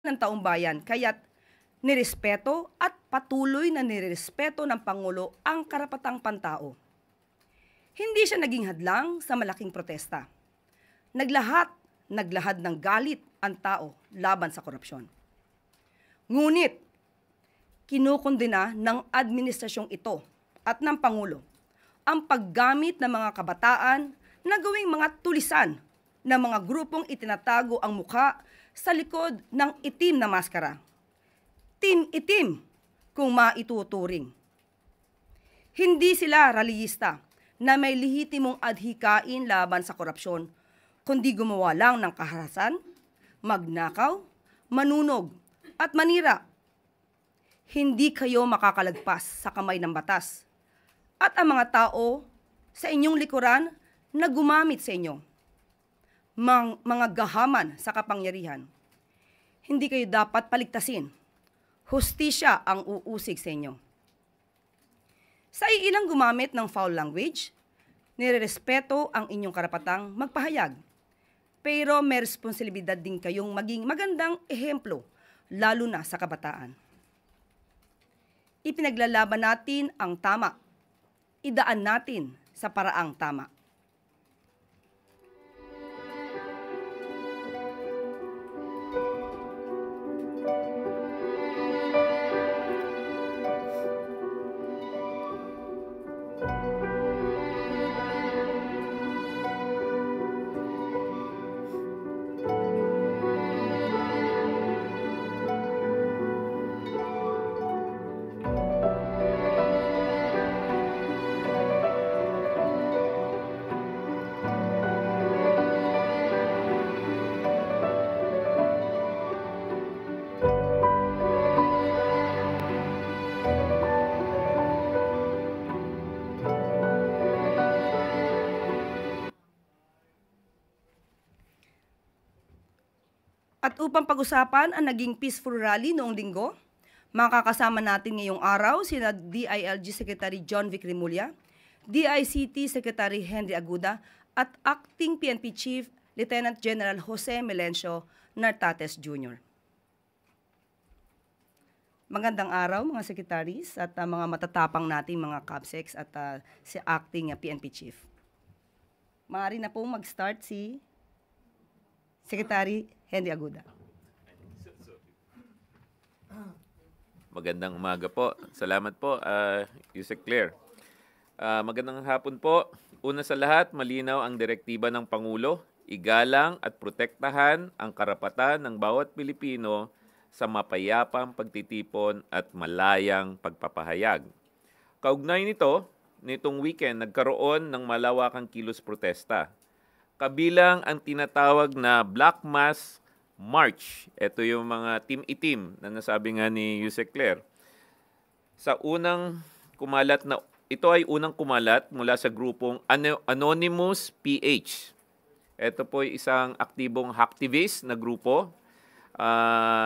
ng taong bayan, kaya't nirespeto at patuloy na nirespeto ng Pangulo ang karapatang pantao. Hindi siya naging hadlang sa malaking protesta. Naglahad ng galit ang tao laban sa korupsyon. Ngunit, kinukondena ng administrasyong ito at ng Pangulo ang paggamit ng mga kabataan na gawing mga tulisan ng mga grupong itinatago ang mukha sa likod ng itim na maskara. Team Itim kung maituturing. Hindi sila rallyista na may lehitimong adhikain laban sa korupsyon, kundi gumawa lang ng kaharasan, magnakaw, manunog, at manira. Hindi kayo makakalagpas sa kamay ng batas at ang mga tao sa inyong likuran na gumamit sa inyo. Mga gahaman sa kapangyarihan. Hindi kayo dapat paligtasin. Hustisya ang uusig sa inyo. Sa ilang gumamit ng foul language, nirerespeto ang inyong karapatang magpahayag. Pero may responsibilidad din kayong maging magandang ehemplo, lalo na sa kabataan. Ipinaglalaban natin ang tama. Idaan natin sa paraang tama. At upang pag-usapan ang naging peaceful rally noong linggo, makakasama natin ngayong araw sina DILG Secretary John Vic Remulla, DICT Secretary Henry Aguda, at Acting PNP Chief Lieutenant General Jose Melencio Nartates Jr. Magandang araw mga secretaries at mga matatapang nating mga CAPSECs at si Acting PNP Chief. Maaari na pong mag-start si Secretary Henry Aguda. Magandang umaga po. Salamat po, Yusek Claire. Magandang hapon po. Una sa lahat, malinaw ang direktiba ng Pangulo, igalang at protektahan ang karapatan ng bawat Pilipino sa mapayapang pagtitipon at malayang pagpapahayag. Kaugnay nito, nitong weekend nagkaroon ng malawakang kilos protesta. Kabilang ang tinatawag na Black Mass March. Ito yung mga Team Itim na nasabi nga ni Yusek Claire. Ito ay unang kumalat mula sa grupong Anonymous PH. Ito po ay isang aktibong hacktivist na grupo.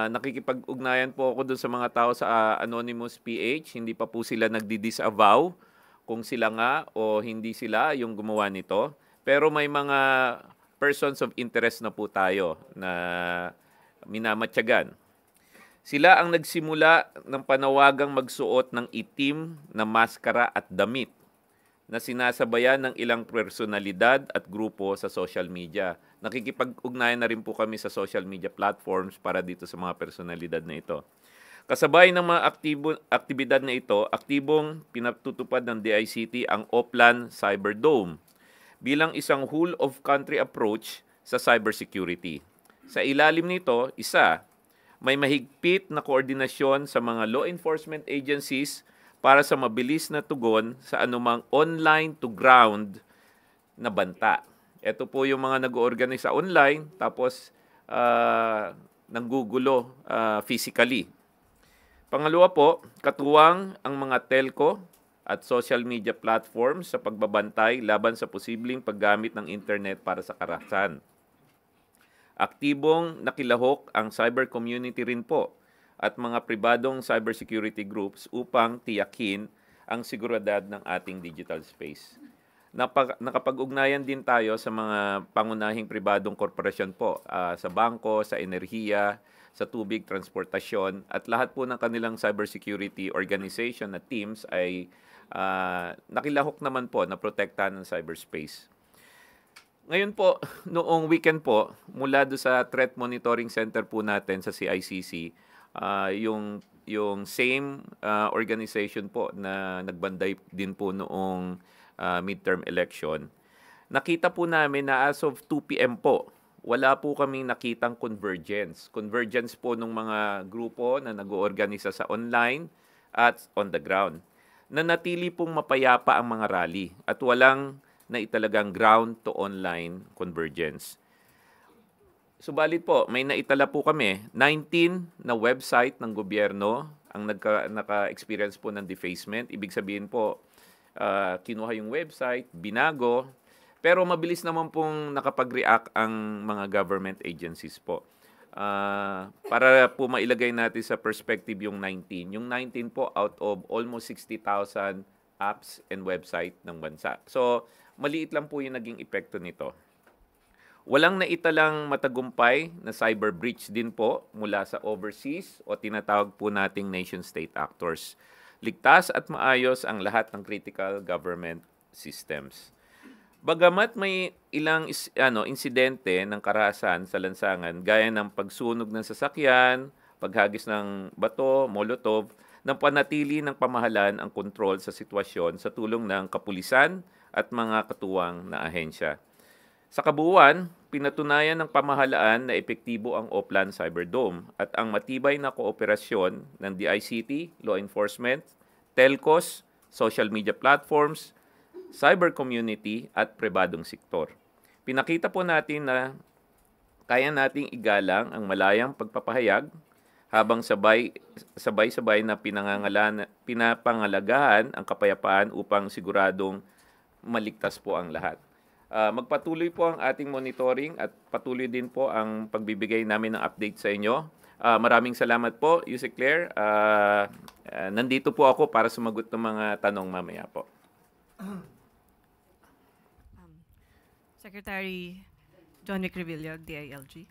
Nakikipag-ugnayan po ako dun sa mga tao sa Anonymous PH. Hindi pa po sila nagdi-disavow kung sila nga o hindi sila yung gumawa nito. Pero may mga persons of interest na po tayo na minamatyagan. Sila ang nagsimula ng panawagang magsuot ng itim na maskara at damit na sinasabayan ng ilang personalidad at grupo sa social media. Nakikipag-ugnayan na rin po kami sa social media platforms para dito sa mga personalidad na ito. Kasabay ng mga aktibidad na ito, aktibong pinatutupad ng DICT ang Oplan Cyberdome bilang isang whole-of-country approach sa cybersecurity. Sa ilalim nito, may mahigpit na koordinasyon sa mga law enforcement agencies para sa mabilis na tugon sa anumang online-to-ground na banta. Ito po yung mga nag-organize sa online, tapos nanggugulo physically. Pangalawa po, katuwang ang mga telco at social media platforms sa pagbabantay laban sa posibleng paggamit ng internet para sa karahasan. Aktibong nakilahok ang cyber community rin po at mga pribadong cybersecurity groups upang tiyakin ang seguridad ng ating digital space. Nakapag-ugnayan din tayo sa mga pangunahing pribadong korporasyon po, sa bangko, sa enerhiya, sa tubig, transportasyon, at lahat po ng kanilang cybersecurity organization at teams ay nakilahok naman po na protektahan ng cyberspace. Ngayon po, noong weekend po, mula do sa Threat Monitoring Center po natin sa CICC, yung same organization po na nagbanday din po noong midterm election, nakita po namin na as of 2 p.m. po, wala po kaming nakitang convergence. Convergence po ng mga grupo na nag-oorganisa sa online at on the ground. Nanatili pong mapayapa ang mga rally at walang na italagang ground to online convergence. Subalit po, may naitala po kami, 19 na website ng gobyerno ang naka-experience po ng defacement. Ibig sabihin po, kinuha yung website, binago, pero mabilis naman pong nakapag-react ang mga government agencies po. Para po mailagay natin sa perspective yung 19. Yung 19 po out of almost 60,000 apps and website ng bansa. So, maliit lang po yung naging epekto nito. Walang naitalang matagumpay na cyber breach din po mula sa overseas o tinatawag po nating nation-state actors. Ligtas at maayos ang lahat ng critical government systems. Bagamat may ilang insidente ng karahasan sa lansangan gaya ng pagsunog ng sasakyan, paghagis ng bato, molotov, nang panatili ng pamahalaan ang kontrol sa sitwasyon sa tulong ng kapulisan at mga katuwang na ahensya. Sa kabuuan, pinatunayan ng pamahalaan na epektibo ang Oplan Cyberdome at ang matibay na kooperasyon ng DICT, law enforcement, telcos, social media platforms, cyber community at pribadong sektor. Pinakita po natin na kaya nating igalang ang malayang pagpapahayag habang sabay-sabay na pinapangalagahan ang kapayapaan upang siguradong maligtas po ang lahat. Magpatuloy po ang ating monitoring at patuloy din po ang pagbibigay namin ng update sa inyo. Maraming salamat po, Yusek Claire. Nandito po ako para sumagot ng mga tanong mamaya po. Secretary John Wick Revilla, DILG.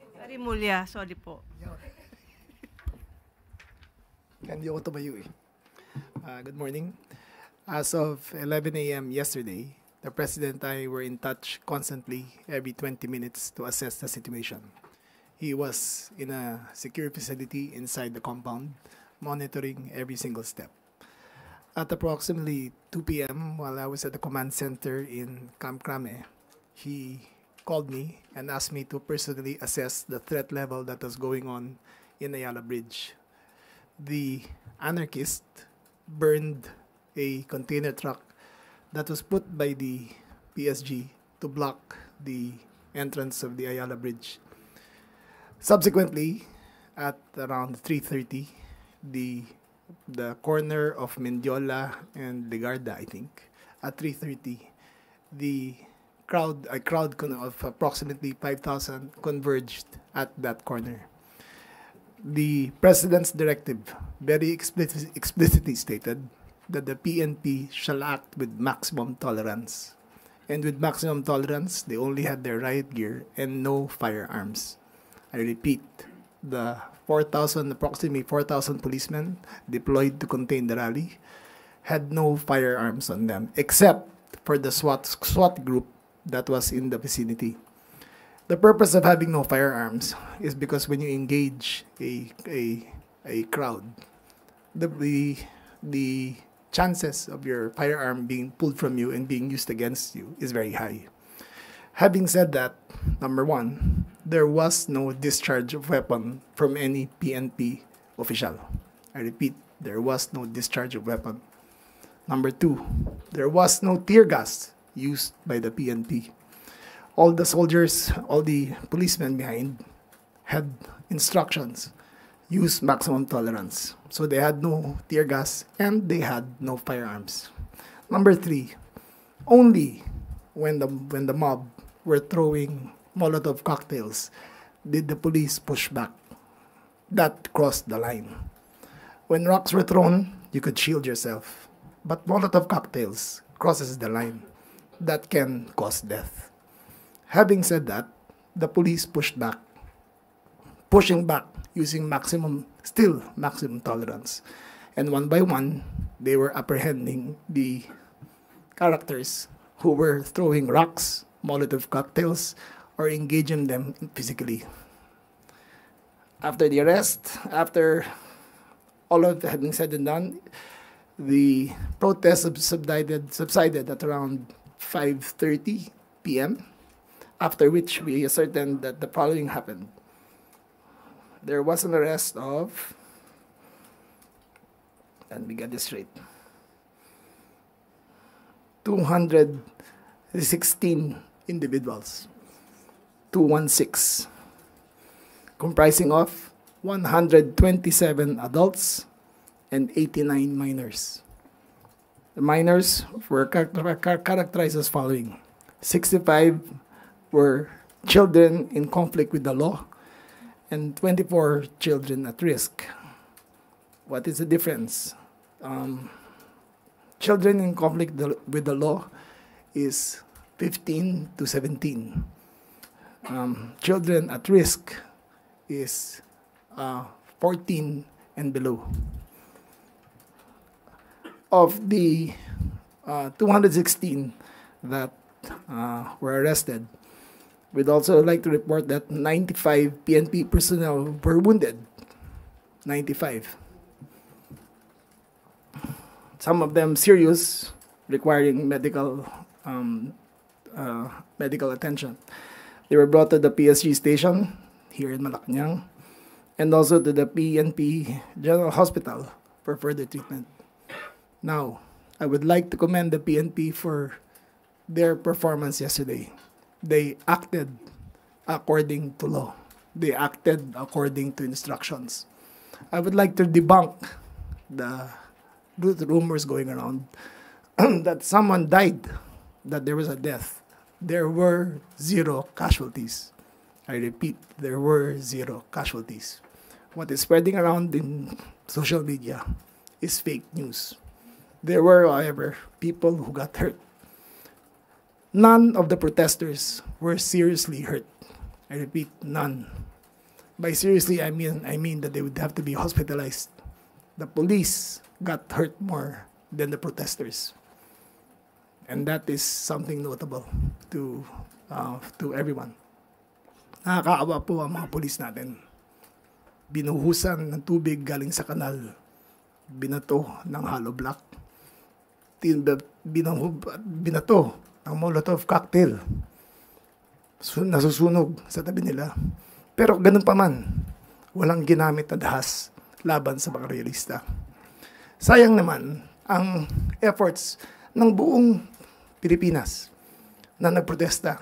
Secretary Mulya, sorry po. Hindi ako tumayo eh. Good morning. As of 11 a.m. yesterday, the President and I were in touch constantly every 20 minutes to assess the situation. He was in a secure facility inside the compound, monitoring every single step. At approximately 2 p.m., while I was at the command center in Camp Crame, he called me and asked me to personally assess the threat level that was going on in Ayala Bridge. The anarchist burned a container truck that was put by the PSG to block the entrance of the Ayala Bridge. Subsequently, at around 3:30, the corner of Mendiola and Legarda, I think, at 3:30, a crowd of approximately 5,000 converged at that corner. The President's directive very explicitly stated that the PNP shall act with maximum tolerance. And with maximum tolerance, they only had their riot gear and no firearms. I repeat, the approximately 4,000 policemen deployed to contain the rally had no firearms on them, except for the SWAT group that was in the vicinity. The purpose of having no firearms is because when you engage a crowd, the chances of your firearm being pulled from you and being used against you is very high. Having said that, number one, there was no discharge of weapon from any PNP official. I repeat, there was no discharge of weapon. Number two, there was no tear gas used by the PNP. All the soldiers, all the policemen behind had instructions, use maximum tolerance. So they had no tear gas and they had no firearms. Number three, only when the mob were throwing Molotov cocktails did the police push back. That crossed the line. When rocks were thrown, you could shield yourself. But Molotov cocktails crosses the line. That can cause death. Having said that, the police pushed back pushing back using maximum tolerance. And one by one, they were apprehending the characters who were throwing rocks, Molotov cocktails, or engaging them physically. After the arrest, after all of that had been said and done, the protest subsided at around 5:30 p.m., after which we ascertained that the following happened. There was an arrest of, and we get this straight, 216 individuals, 216, comprising of 127 adults and 89 minors. The minors were characterized as following: 65 were children in conflict with the law, and 24 children at risk. What is the difference? Children in conflict with the law is 15 to 17. Children at risk is 14 and below. Of the 216 that were arrested, we'd also like to report that 95 PNP personnel were wounded. 95. Some of them serious, requiring medical attention. They were brought to the PSG station here in Malacanang and also to the PNP General Hospital for further treatment. Now, I would like to commend the PNP for their performance yesterday. They acted according to law. They acted according to instructions. I would like to debunk the rumors going around that someone died, that there was a death. There were 0 casualties. I repeat, there were 0 casualties. What is spreading around in social media is fake news. There were, however, people who got hurt. None of the protesters were seriously hurt. I repeat, none. By seriously, I mean that they would have to be hospitalized. The police got hurt more than the protesters. And that is something notable to everyone. Nakakaawa po ang mga pulis natin. Binuhusan ng tubig galing sa kanal. Binato ng hollow block. Binato ng Molotov cocktail. Nasusunog sa tabi nila. Pero ganun pa man, walang ginamit na dahas laban sa mga realista. Sayang naman ang efforts ng buong Pilipinas na nagprotesta.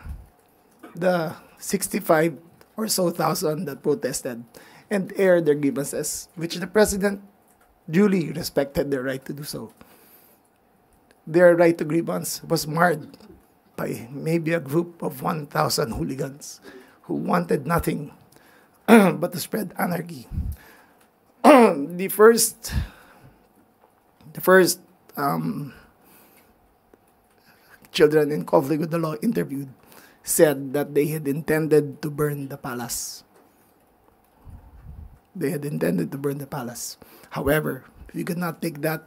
The 65 or so thousand that protested and aired their grievances, which the President duly respected their right to do so. Their right to grievance was marred by maybe a group of 1,000 hooligans who wanted nothing but to spread anarchy. The first children in conflict with the law interviewed said that they had intended to burn the palace. They had intended to burn the palace. However, we could not take that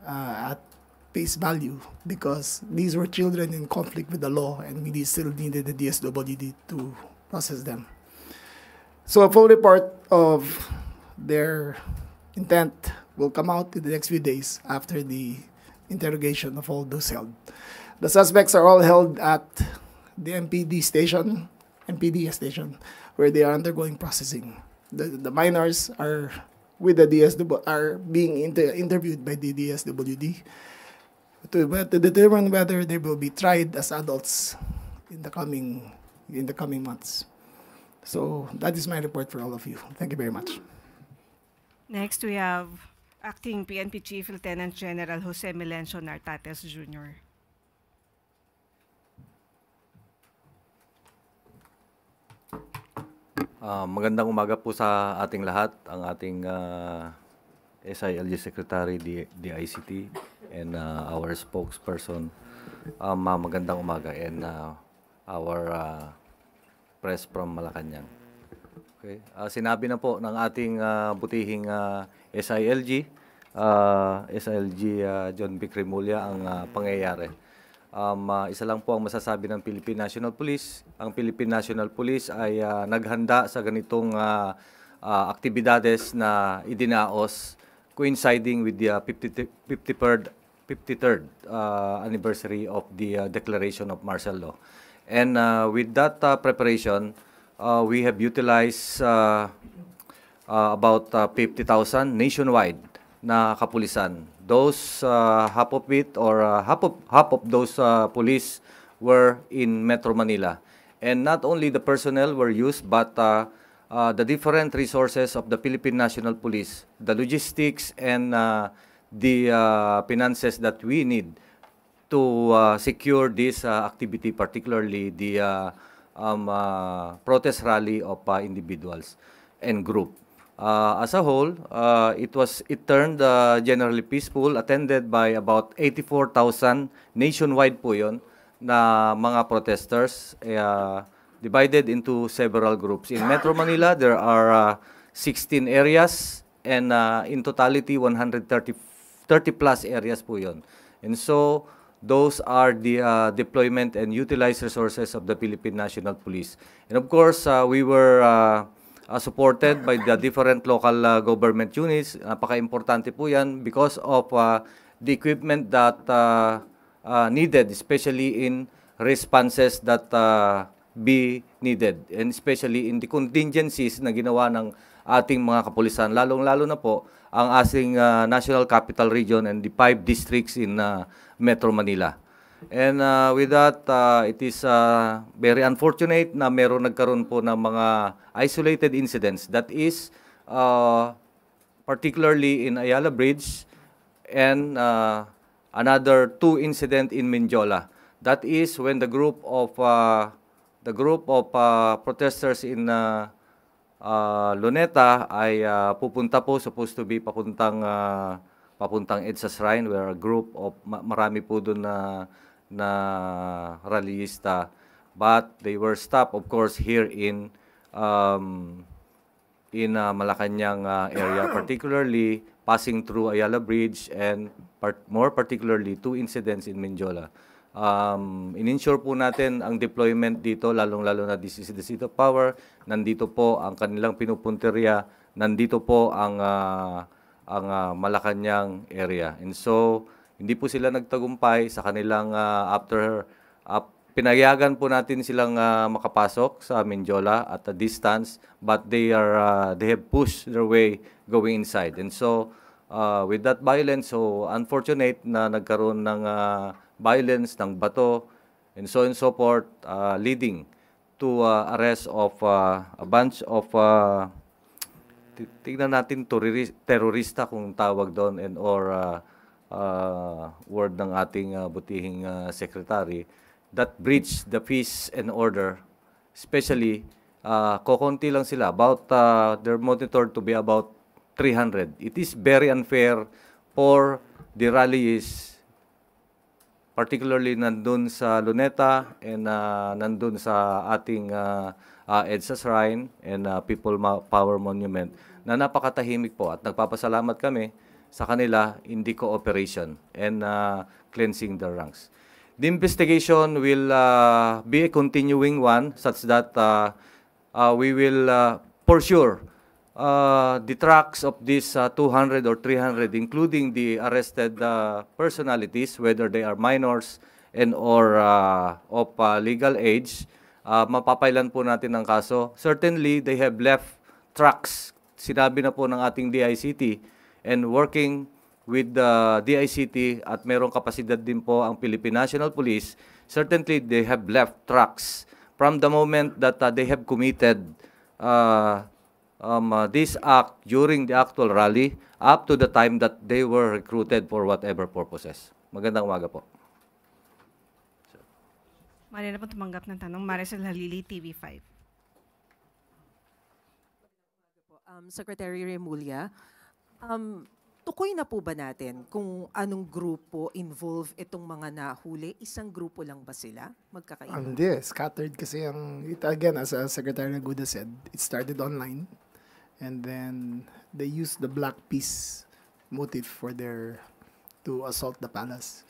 at face value because these were children in conflict with the law and we still needed the DSWD to process them. So a full report of their intent will come out in the next few days after the interrogation of all those held. The suspects are all held at the MPD station, where they are undergoing processing. The minors are with the are being interviewed by the DSWD to determine whether they will be tried as adults in the coming months. So that is my report for all of you. Thank you very much. Next, we have Acting PNP Chief Lieutenant General Jose Melencio Nartates Jr. Magandang umaga po sa ating lahat, ang ating SILG Secretary, DICT, and our spokesperson. Magandang umaga, and our press from Malacanang. Okay. Sinabi na po ng ating butihing SILG, John Vic Remulla ang pangyayari. Isa lang po ang masasabi ng Philippine National Police. Ang Philippine National Police ay naghanda sa ganitong aktibidades na idinaos coinciding with the 53rd anniversary of the Declaration of Martial Law. And with that preparation, we have utilized about 50,000 nationwide na kapulisan. Those half of it or half of those police were in Metro Manila. And not only the personnel were used, but the different resources of the Philippine National Police, the logistics and the finances that we need to secure this activity, particularly the protest rally of individuals and group. As a whole, it turned generally peaceful, attended by about 84,000 nationwide po yun na mga protesters, divided into several groups. In Metro Manila, there are 16 areas and in totality 130 plus areas po yun. And so those are the deployment and utilized resources of the Philippine National Police. And of course, we were supported by the different local government units. Napaka-importante po yan because of the equipment that needed, especially in responses that be needed, and especially in the contingencies na ginawa ng ating mga kapulisan, lalong-lalo na po ang ating National Capital Region and the 5 districts in Metro Manila. And with that, it is very unfortunate na nagkaroon po ng mga isolated incidents. That is particularly in Ayala Bridge and another 2 incident in Mindiola. That is when the group of protesters in Luneta ay supposed to be papuntang EDSA Shrine, where a group of marami po doon na rallyista, but they were stopped, of course, here in Malacanang area, particularly passing through Ayala Bridge and more particularly 2 incidents in Mindiola. In-ensure po natin ang deployment dito, lalong-lalo na this is the seat of power. Nandito po ang kanilang pinupunteriya, nandito po ang Malacanang area. And so, hindi po sila nagtagumpay sa kanilang pinayagan po natin silang makapasok sa Mindiola at a distance, but they have pushed their way going inside. And so, with that violence, so unfortunate na nagkaroon ng violence, ng bato, and so forth, leading to arrest of a bunch of tignan natin terorista kung tawag doon, and or word ng ating butihing secretary, that breach the peace and order, especially kokonti lang sila, about they're monitored to be about 300. It is very unfair for the rallies, particularly nandun sa Luneta and nandun sa ating EDSA Shrine and People Power Monument, na napakatahimik po, at nagpapasalamat kami sa kanila in the cooperation and cleansing their ranks. The investigation will be a continuing one, such that we will for sure the tracks of these 200 or 300, including the arrested personalities, whether they are minors and or of legal age, mapapailan po natin ang kaso. Certainly, they have left tracks. Sinabi na po ng ating DICT, and working with the DICT at merong kapasidad din po ang Philippine National Police, certainly they have left tracks from the moment that they have committed this act during the actual rally up to the time that they were recruited for whatever purposes. Magandang umaga po. Mali na po tumanggap ng tanong. Maricel Halili, TV5. Secretary Remulla, natukoy na po ba natin kung anong grupo involved itong mga nahuli? Isang grupo lang ba sila? Magkakaiba? Hindi, scattered kasi again, as Secretary Aguda said, it started online and then they used the black peace motive to assault the palace.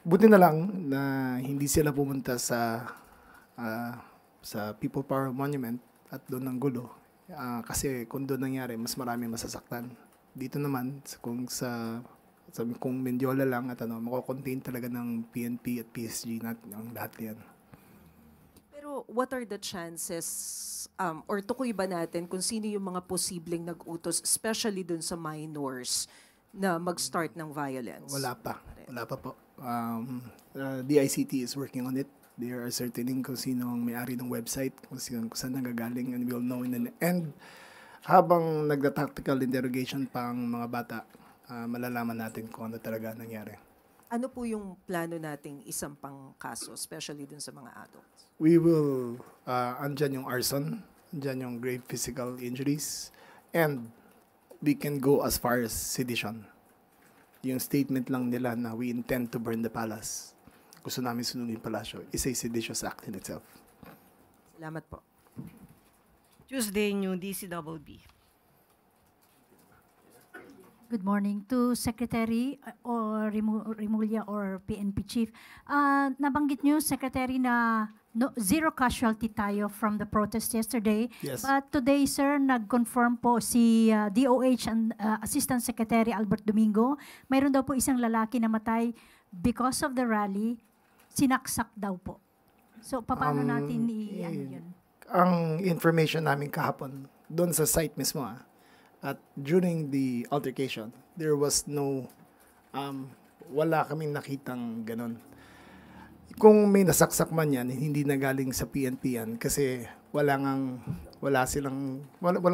Buti na lang na hindi sila pumunta sa People Power Monument at doon ng gulo. Kasi kung doon nangyari, mas marami masasaktan. Dito naman, kung Mendiola lang at mako-contain talaga ng PNP at PSG ang lahat yan. Pero what are the chances, or tukoy ba natin kung sino yung mga posibleng nag-utos, especially dun sa minors, na mag-start ng violence? Wala pa po. DICT is working on it. They are ascertaining kung sino ang may-ari ng website, kung saan nanggagaling, and we'll know in the end. Habang nagda-tactical interrogation pa ang mga bata, malalaman natin kung ano talaga nangyari. Ano po yung plano nating isampang kaso, especially dun sa mga adults? We will, andyan yung arson, andyan yung grave physical injuries, and we can go as far as sedition. Yung statement lang nila na we intend to burn the palace, gusto namin sunugin palasyo, is a seditious act in itself. Salamat po. Tuesday, New DCWB. Good morning to Secretary or Remulla or PNP Chief. Nabanggit niyo, Secretary, na zero casualty tayo from the protest yesterday. Yes. But today, sir, nag-confirm po si DOH and Assistant Secretary Albert Domingo. Mayroon daw po isang lalaki na matay because of the rally. Sinaksak daw po. So, paano natin yun? Ang information namin kahapon, doon sa site mismo, at during the altercation, there was wala kaming nakitang ganun. Kung may nasaksak man yan, hindi na galing sa PNP yan kasi walang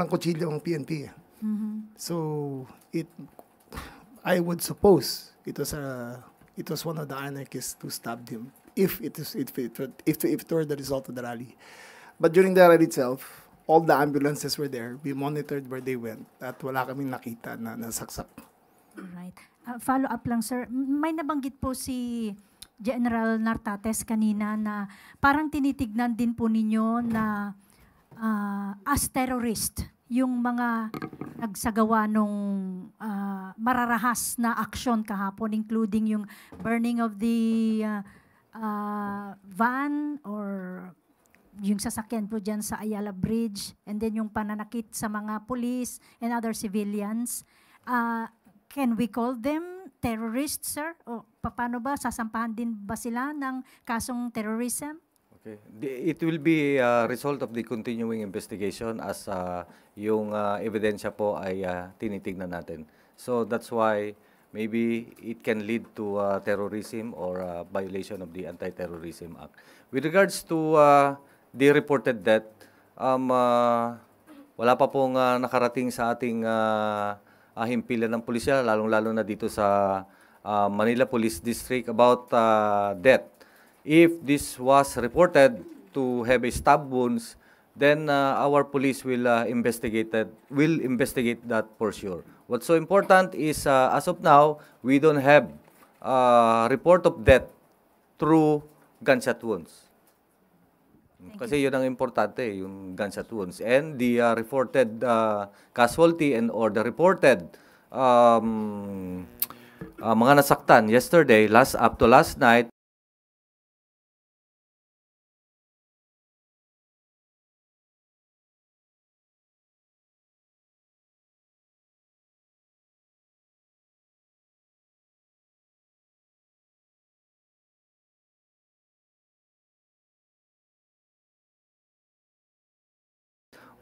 kutsilyo ang PNP. So, I would suppose it was one of the anarchists who stabbed him if it were the result of the rally. But during the rally itself, all the ambulances were there. We monitored where they went at wala kaming nakita na nasaksak. Alright. Follow up lang, sir. May nabanggit po si General Nartates kanina na parang tinitignan din po ninyo na as terrorist yung mga nagsagawa nung mararahas na aksyon kahapon, including yung burning of the van or yung sasakyan po dyan sa Ayala Bridge, and then yung pananakit sa mga police and other civilians. Can we call them terrorists, sir? O paano ba? Sasampahan din ba sila ng kasong terrorism? Okay. It will be a result of the continuing investigation as yung ebidensya po ay tinitignan natin. So that's why maybe it can lead to terrorism or violation of the Anti-Terrorism Act. With regards to the reported death, wala pa pong nakarating sa ating himpilan ng pulisya, lalong-lalo na dito sa Manila Police District about death. If this was reported to have a stab wounds, then our police will investigate that for sure. What's so important is as of now, we don't have report of death through gunshot wounds. Kasi yun ang importante, yung gunshot wounds. And the reported casualty or the reported mga nasaktan yesterday, up to last night,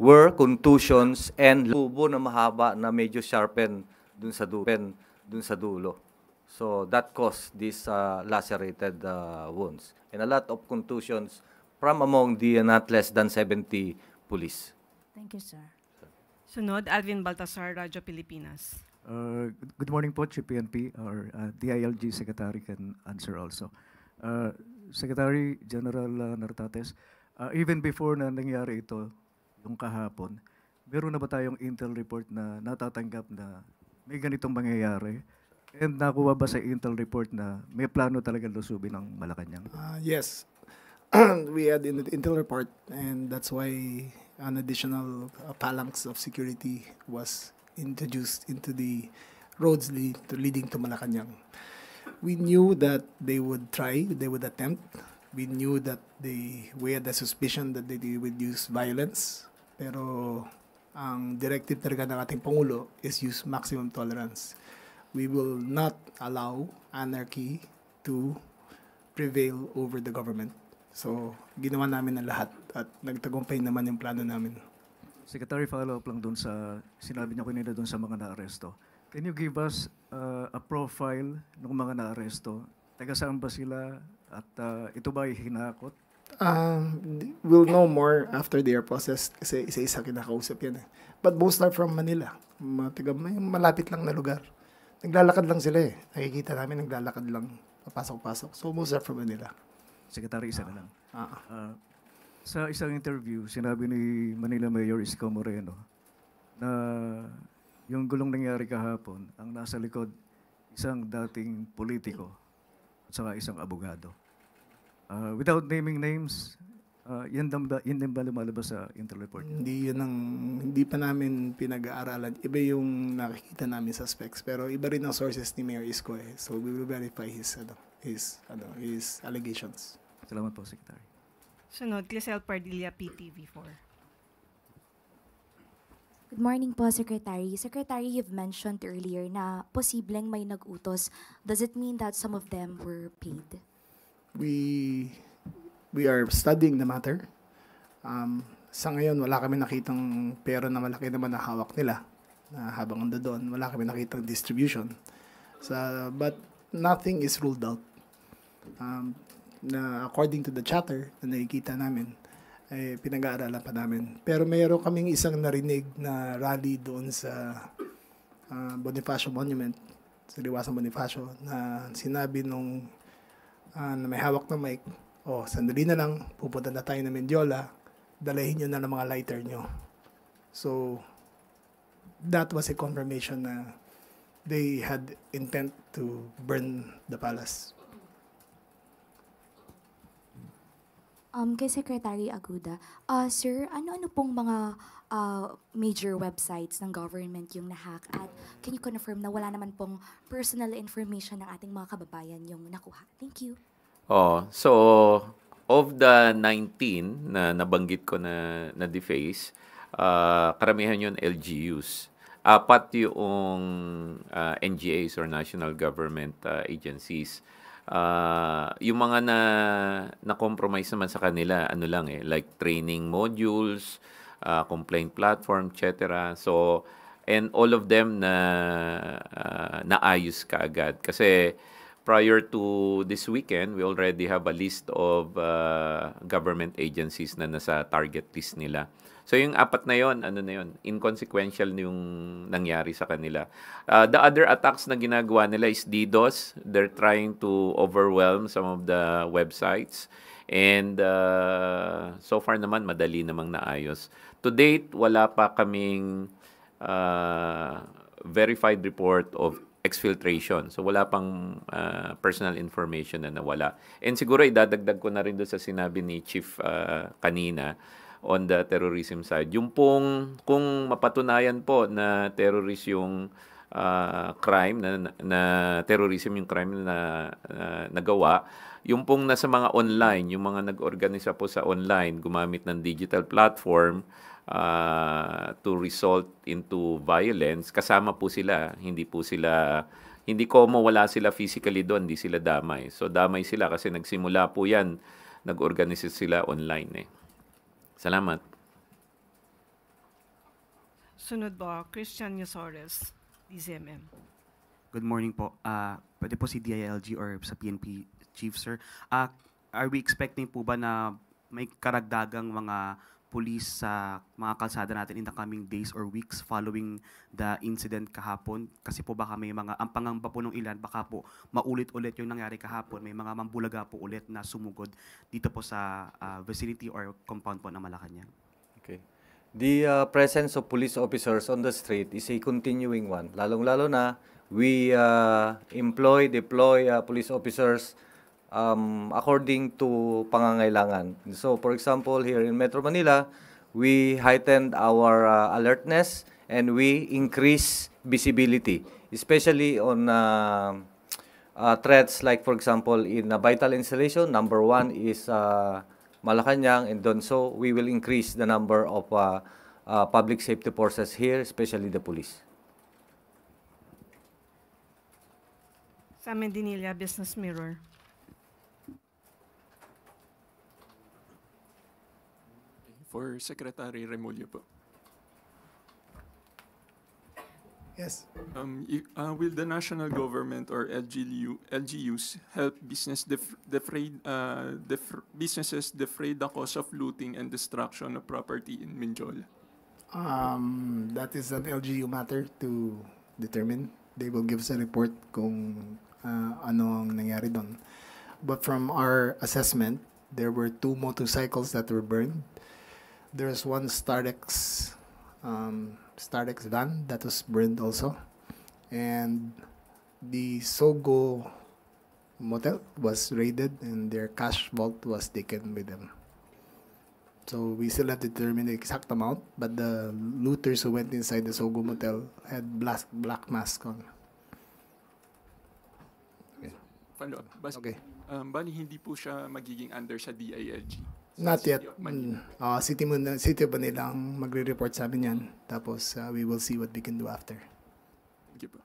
were contusions and lubo na mahaba na medyo sharpen dun sa dulo. So that caused these lacerated wounds and a lot of contusions from among the not less than 70 police. Thank you, sir. Sunod, Alvin Baltasar, Radyo Pilipinas. Good morning po, Chief PNP, or DILG Secretary can answer also. Secretary General Nartates, even before na nangyari ito, yung kahapon, meron na ba tayong intel report na natatanggap na may ganitong mangyayari? And nakuha ba sa Intel report na may plano talaga lusubin ng Malacanang? Yes, we had in the Intel report, and that's why an additional phalanx of security was introduced into the roads leading to Malacanang. We knew that they would try, they would attempt. We knew that we had the suspicion that they would use violence. Pero ang directive talaga ng ating Pangulo is use maximum tolerance. We will not allow anarchy to prevail over the government. So, ginawa namin ang lahat at nagtagumpay naman yung plano namin. Secretary, follow-up lang dun sa sinabi niyo kanina dun sa mga naaresto. Can you give us a profile ng mga naaresto? Taga saan ba sila? At ito ba ay hinakot? We'll know more after they are processed kasi isa-isa kinakausap yan. But most are from Manila. May malapit lang na lugar. Naglalakad lang sila eh. Nakikita namin naglalakad lang. Papasok-pasok. So most are from Manila. Secretary, isa na lang. Sa isang interview, sinabi ni Manila Mayor Isko Moreno na yung gulong nangyari kahapon, ang nasa likod, isang dating politiko at saka isang abogado. Without naming names, yan din ba lumalabas sa Intel report? Hindi pa namin pinag-aaralan. Iba yung nakikita namin suspects. Pero iba rin ang sources ni Mayor Isko eh. So we will verify his allegations. Salamat po, Secretary. Sunod, Clisel Pardilla, PTV4. Good morning po, Secretary. Secretary, you've mentioned earlier na posibleng may nag-utos. Does it mean that some of them were paid? We are studying the matter. Sa ngayon, wala kami nakitang pera na malaki naman na hawak nila. Na habang ando doon, wala kami nakitang distribution. But nothing is ruled out. Na according to the chatter na nakikita namin, pinag-aaralan pa namin. Pero mayroon kaming isang narinig na rally doon sa Bonifacio Monument, sa Liwasang Bonifacio, na sinabi nung na may hawak na mic, sandali na lang, pupunta na tayo na Mendiola, dalahin nyo na ng mga lighter nyo. So, that was a confirmation na they had intent to burn the palace. Kay Secretary Aguda, sir, ano-ano pong mga major websites ng government yung nahack? At can you confirm na wala naman pong personal information ng ating mga kababayan yung nakuha? Thank you. So of the 19 na nabanggit ko na deface, karamihan yun LGUs. 4 yung NGAs or national government agencies. Yung mga na-compromise naman sa kanila, like training modules, complaint platform, etc. So, and all of them naayos kaagad. Kasi prior to this weekend, we already have a list of government agencies na nasa target list nila. So yung 4 na yon, inconsequential yung nangyari sa kanila. The other attacks na ginagawa nila is DDoS. They're trying to overwhelm some of the websites. And so far naman, madali namang naayos. To date, wala pa kaming verified report of exfiltration. So wala pang personal information na nawala. And siguro idadagdag ko na rin doon sa sinabi ni Chief kanina, on the terrorism side. Yung pong, kung mapatunayan po na terrorist yung crime, na terrorism yung crime na nagawa, yung pong nasa mga online, yung mga nag-organisa po sa online, gumamit ng digital platform to result into violence, kasama po sila. Hindi ko mawala sila physically doon, hindi sila damay. So damay sila kasi nagsimula po yan, nag-organisa sila online eh. Salamat. Sunod po, Christian Yusores, DZMM. Good morning po. Pwede po si DILG or sa PNP Chief, sir. Are we expecting po ba na may karagdagang mga police sa mga kalsada natin in the coming days or weeks following the incident kahapon? Kasi po baka may mga, ang pangamba po ng ilan, baka po maulit-ulit yung nangyari kahapon. May mga mambulaga po ulit na sumugod dito po sa vicinity or compound po ng Malacanang. Okay. The presence of police officers on the street is a continuing one. Lalong-lalo na, we deploy police officers according to pangangailangan. So, for example, here in Metro Manila, we heightened our alertness and we increase visibility, especially on threats like, for example, in a vital installation. Number one is Malacanang, and then so we will increase the number of public safety forces here, especially the police. Sam Mendinilla, Business Mirror. For Secretary Remulla po. Yes. Will the national government or LGUs help businesses defray the cost of looting and destruction of property in Minjol? That is an LGU matter to determine. They will give us a report kung ano ang nangyari doon. But from our assessment, there were 2 motorcycles that were burned. There's one Stardex van that was burned also, and the Sogo motel was raided and their cash vault was taken with them. So we still have to determine the exact amount, but the looters who went inside the Sogo motel had black mask on. Follow up. Okay. Bali hindi po siya magiging under sa DILG. Not yet. City of Manila. City of Manila ang magre-report sa amin yan. Tapos we will see what we can do after. Thank you po.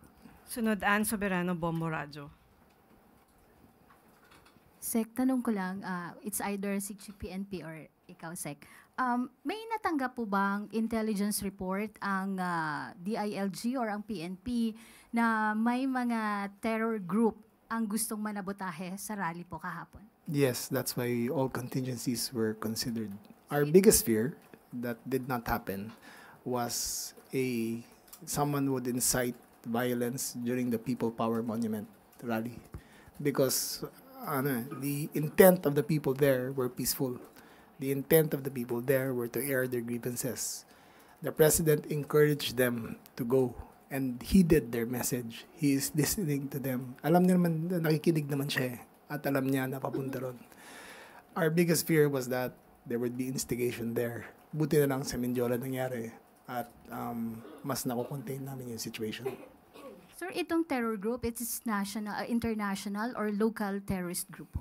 Sunod, Ann Soberano, Bombo Radio. Sec, tanong ko lang, it's either si PNP or ikaw, Sec. May natanggap po bang intelligence report ang DILG or ang PNP na may mga terror group ang gustong manabotahe sa rally po kahapon? Yes, that's why all contingencies were considered. Our biggest fear that did not happen was someone would incite violence during the People Power Monument rally, because the intent of the people there were peaceful. The intent of the people there were to air their grievances. The president encouraged them to go and heeded their message. He is listening to them. Alam niya naman, nakikinig naman siya eh. At alam niya na papunta ron. Our biggest fear was that there would be instigation there. Buti na lang sa Mindiola nangyari at mas nakocontain namin yung situation. Sir, itong terror group, it's national, international or local terrorist group?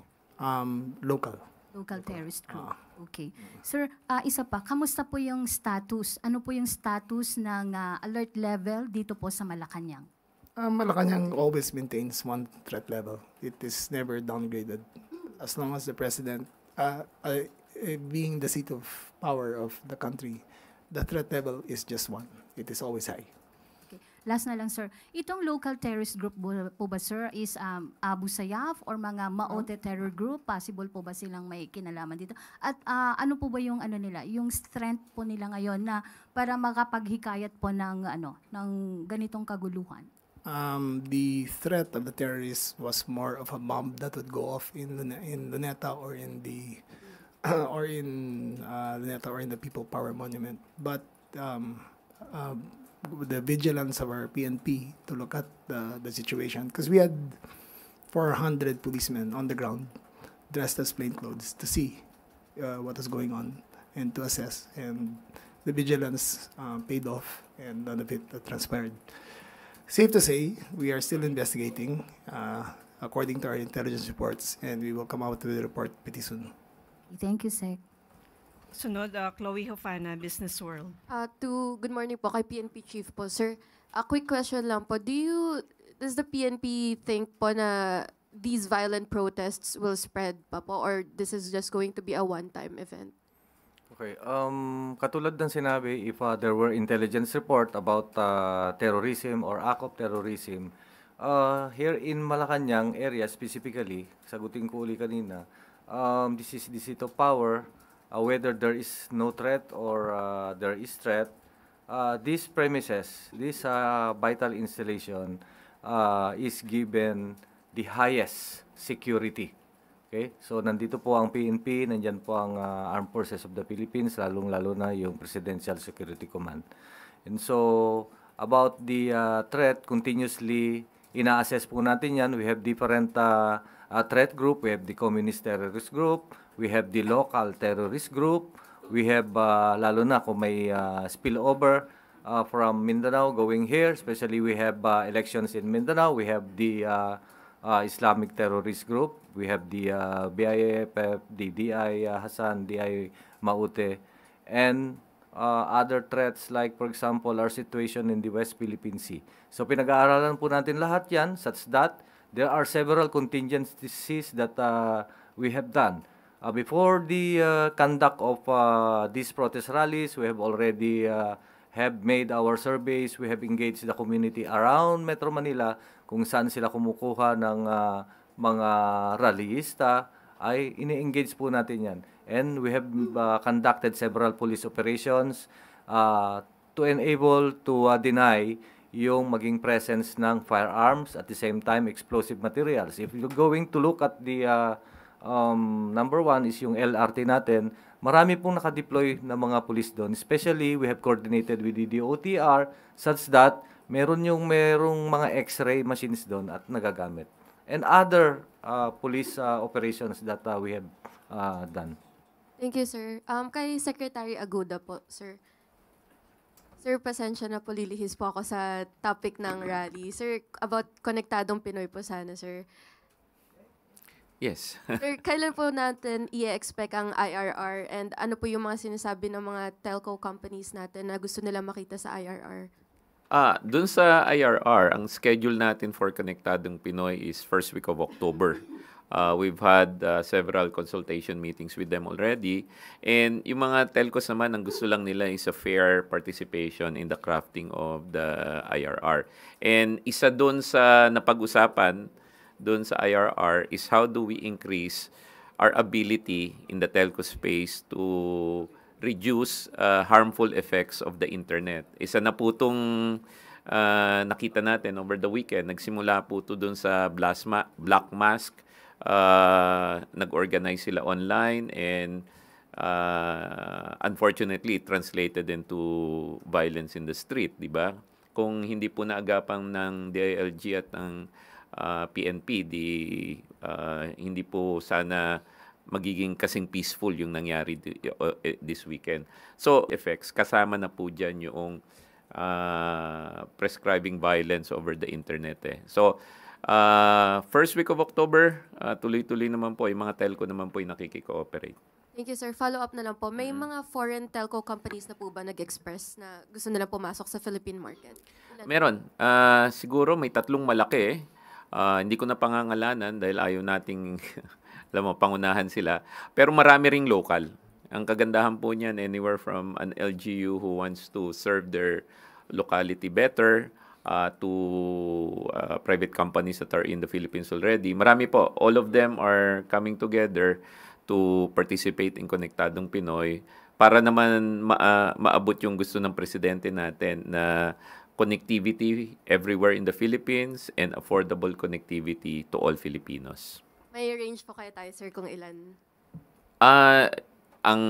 Local. Local terrorist group. Okay. Sir, isa pa, kamusta po yung status? Ano po yung status ng alert level dito po sa Malacanang? Malacanang always maintains one threat level. It is never downgraded. As long as the president, being the seat of power of the country, the threat level is just one. It is always high. Okay. Last na lang, sir. Itong local terrorist group po ba, sir, is Abu Sayyaf or mga Maote terror group? Possible po ba silang may kinalaman dito? At ano po ba yung nila, yung strength po nila ngayon na para makapaghikayat po ng ganitong kaguluhan? The threat of the terrorists was more of a bomb that would go off in Luneta or in the Luneta or in the People Power Monument. But with the vigilance of our PNP to look at the situation, because we had 400 policemen on the ground dressed as plainclothes to see what was going on and to assess, and the vigilance paid off and none of it transpired. Safe to say, we are still investigating according to our intelligence reports, and we will come out with a report pretty soon. Thank you, Sec. Sunod, Chloe Hofana, Business World. Good morning po kay PNP Chief po. Sir, a quick question lang po. Does the PNP think po na these violent protests will spread pa po, or this is just going to be a one-time event? Okay. Katulad ng sinabi, if there were intelligence report about terrorism or act of terrorism, here in Malacanang area specifically, sagutin ko uli kanina, this is the seat of power, whether there is no threat or there is threat, these premises, this vital installation is given the highest security Okay? So nandito po ang PNP, nandyan po ang Armed Forces of the Philippines, lalong-lalo na yung Presidential Security Command. And so about the threat, continuously ina-assess po natin yan. We have different threat group. We have the Communist Terrorist Group. We have the Local Terrorist Group. We have, lalo na kung may spillover from Mindanao going here, especially we have elections in Mindanao. We have the Islamic Terrorist Group. We have the BIAFF, the DI Hassan, DI Maute, and other threats like, for example, our situation in the West Philippine Sea. So pinag-aaralan po natin lahat yan such that there are several contingencies that we have done. Before the conduct of these protest rallies, we have already have made our surveys. We have engaged the community around Metro Manila kung saan sila kumukuha ng mga rallyista, ay ini-engage po natin yan. And we have conducted several police operations to enable to deny yung maging presence ng firearms, at the same time explosive materials. If you're going to look at the number one is yung LRT natin, marami pong nakadeploy na mga police doon. Especially, we have coordinated with the DOTR such that merong mga X-ray machines doon at nagagamit. And other police operations that we have done. Thank you, sir. Kay Secretary Aguda po, sir. Sir, pasensya na po, lilihis po ako sa topic ng rally. Sir, about konektadong Pinoy po sana, sir. Yes. Sir, kailan po natin i-expect ang IRR and ano po yung mga sinasabi ng mga telco companies natin na gusto nila makita sa IRR? Dun sa IRR, ang schedule natin for Konektadong Pinoy is first week of October. We've had several consultation meetings with them already. And yung mga telcos naman, ang gusto lang nila is a fair participation in the crafting of the IRR. And isa dun sa napag-usapan dun sa IRR is how do we increase our ability in the telco space to reduce harmful effects of the internet. Isa na po itong nakita natin over the weekend. Nagsimula po ito dun sa Black Mask. Nag-organize sila online and unfortunately it translated into violence in the street, di ba? Kung hindi po naagapang ng DILG at ng PNP, hindi po sana magiging kasing peaceful yung nangyari this weekend. So, effects, kasama na po dyan yung prescribing violence over the internet. So, first week of October, tuloy-tuloy naman po, yung mga telco naman po yung nakikikooperate. Thank you, sir. Follow-up na lang po. May mga foreign telco companies na po ba nag-express na gusto nila pumasok sa Philippine market? Meron. Siguro may 3 malaki. Hindi ko na pangangalanan dahil ayaw nating alam mo, pangunahan sila. Pero marami ring local. Ang kagandahan po niyan, anywhere from an LGU who wants to serve their locality better to private companies that are in the Philippines already. Marami po. All of them are coming together to participate in Konektadong Pinoy para naman maabot yung gusto ng presidente natin na connectivity everywhere in the Philippines and affordable connectivity to all Filipinos. May range po kaya tayo, sir, kung ilan? Ang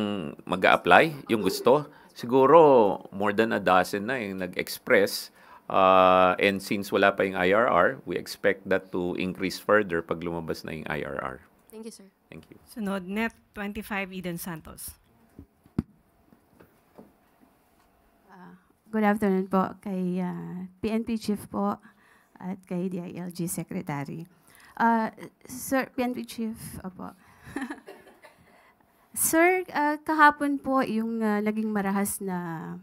mag-a-apply, yung gusto, siguro more than a dozen na yung nag-express. And since wala pa yung IRR, we expect that to increase further pag lumabas na yung IRR. Thank you, sir. Thank you. Sunod, Net 25, Eden Santos. Good afternoon po kay PNP Chief po at kay DILG Secretary. Sir, PNP Chief, opo. Sir, kahapon po yung naging marahas na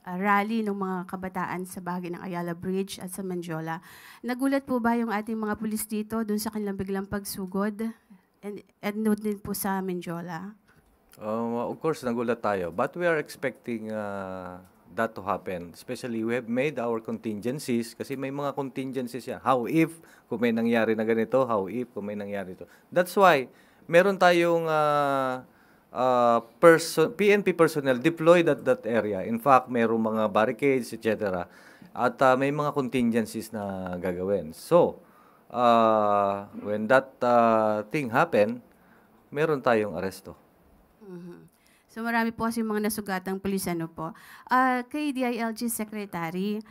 rally ng mga kabataan sa bahagi ng Ayala Bridge at sa Manjola. Nagulat po ba yung ating mga pulis dito dun sa kanilang biglang pagsugod? And note din po sa Manjola? Of course, nagulat tayo. But we are expecting that to happen. Especially, we have made our contingencies kasi may mga contingencies yan. How if, kung may nangyari na ganito, how if, kung may nangyari ito. That's why, meron tayong PNP personnel deployed at that area. In fact, mayroong mga barricades, etc. At may mga contingencies na gagawin. So, when that thing happened, meron tayong aresto. So marami po kasi mga nasugatang pulis po. Kay DILG Secretary,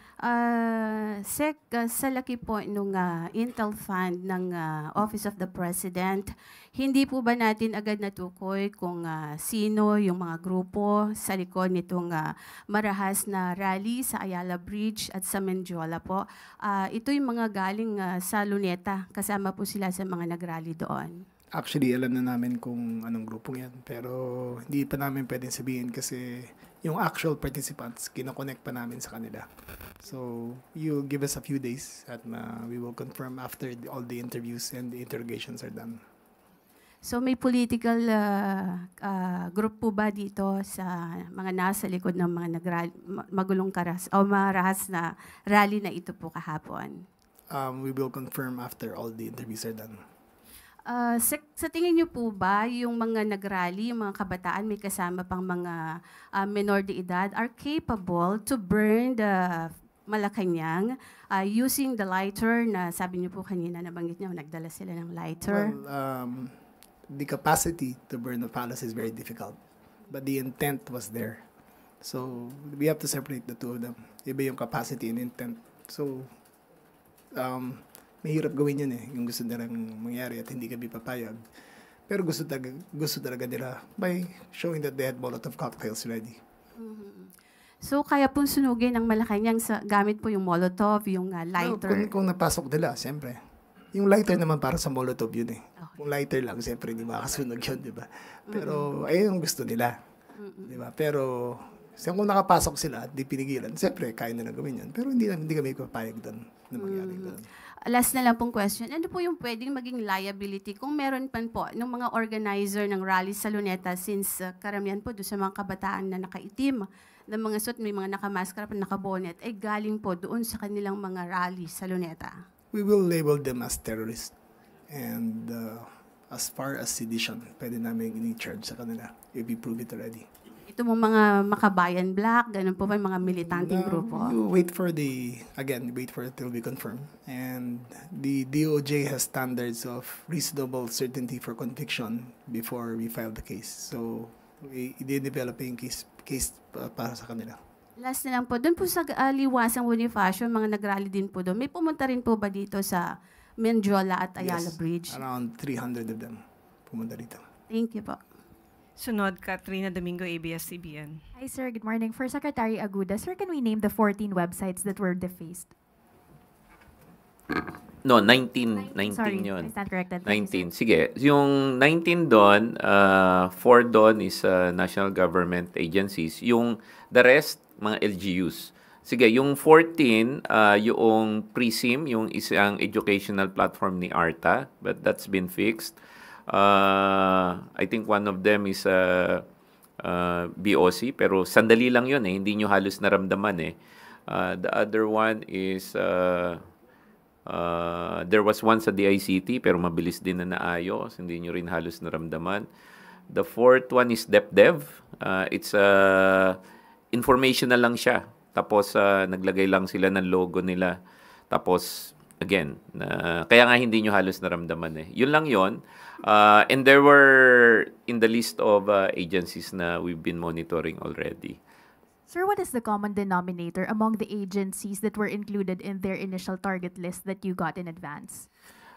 sa laki po nung Intel Fund ng Office of the President, hindi po ba natin agad natukoy kung sino yung mga grupo sa likod nitong marahas na rally sa Ayala Bridge at sa Mendiola po? Ito yung mga galing sa Luneta, kasama po sila sa mga nagrally doon. Actually, alam na namin kung anong grupong yan. Pero hindi pa namin pwedeng sabihin kasi yung actual participants, kinoconnect pa namin sa kanila. So, you give us a few days at we will confirm after all the interviews and the interrogations are done. So may political group po ba dito sa mga nasa likod ng mga magulong marahas na rally na ito po kahapon? We will confirm after all the interviews are done. Sa tingin niyo po ba yung mga nagrally, yung mga kabataan, may kasama pang mga menor de edad, are capable to burn the Malacanang using the lighter na sabi niyo po kanina, nabanggit niyo, nagdala sila ng lighter? Well, the capacity to burn the palace is very difficult. But the intent was there. So, we have to separate the two of them. Iba yung capacity and intent. So, mahirap gawin yun yung gusto nilang mangyari at hindi kami papayag. Pero gusto talaga nila by showing that they had Molotov cocktails ready. So, kaya pong sunugin ng Malacanang gamit po yung Molotov, yung lighter? Kung napasok nila, siyempre. Yung lighter naman para sa Molotov yun Okay. Kung lighter lang, siyempre hindi makasunog yun, di ba? Pero, ayun yung gusto nila. Di ba? Pero, kung nakapasok sila at di pinigilan, siyempre, kaya nila gawin yun. Pero hindi kami papayag doon na mangyari doon. Last na lang pong question. Ano po yung pwedeng maging liability kung meron pa po ng mga organizer ng rally sa Luneta since karamihan po doon sa mga kabataan na nakaitim na mga suit, may mga nakamaskara at nakabonet, ay galing po doon sa kanilang mga rally sa Luneta? We will label them as terrorists. And as far as sedition, pwede namin i-charge sa kanila if we prove it already. Ito mo mga Makabayan Black, ganun po ba yung mga militanteng grupo? You wait for it till we confirm. And the DOJ has standards of reasonable certainty for conviction before we file the case. So, i-develop yung case para sa kanila. Last na lang po, doon po sa Liwasang Bonifacio, mga nagrally din po doon. May pumunta rin po ba dito sa Mendiola at Ayala Bridge? Around 300 of them pumunta dito. Thank you po. Sunod, Katrina Domingo, ABS-CBN. Hi, sir. Good morning. For Secretary Aguda, sir, can we name the 14 websites that were defaced? No, 19 Sorry, yun. I stand corrected. 19. Sige. Yung 19 doon, 4 doon is national government agencies. Yung the rest, mga LGUs. Sige, yung 14, yung PRISM, yung isang educational platform ni ARTA, but that's been fixed. I think one of them is BOC, pero sandali lang yun hindi nyo halos naramdaman The other one is there was one sa DICT pero mabilis din na naayos, hindi nyo rin halos naramdaman. The fourth one is DepDev. It's informational lang siya. Tapos naglagay lang sila ng logo nila. Tapos again, kaya nga hindi nyo halos naramdaman Yun lang yun. And there were in the list of agencies na we've been monitoring already. Sir, what is the common denominator among the agencies that were included in their initial target list that you got in advance?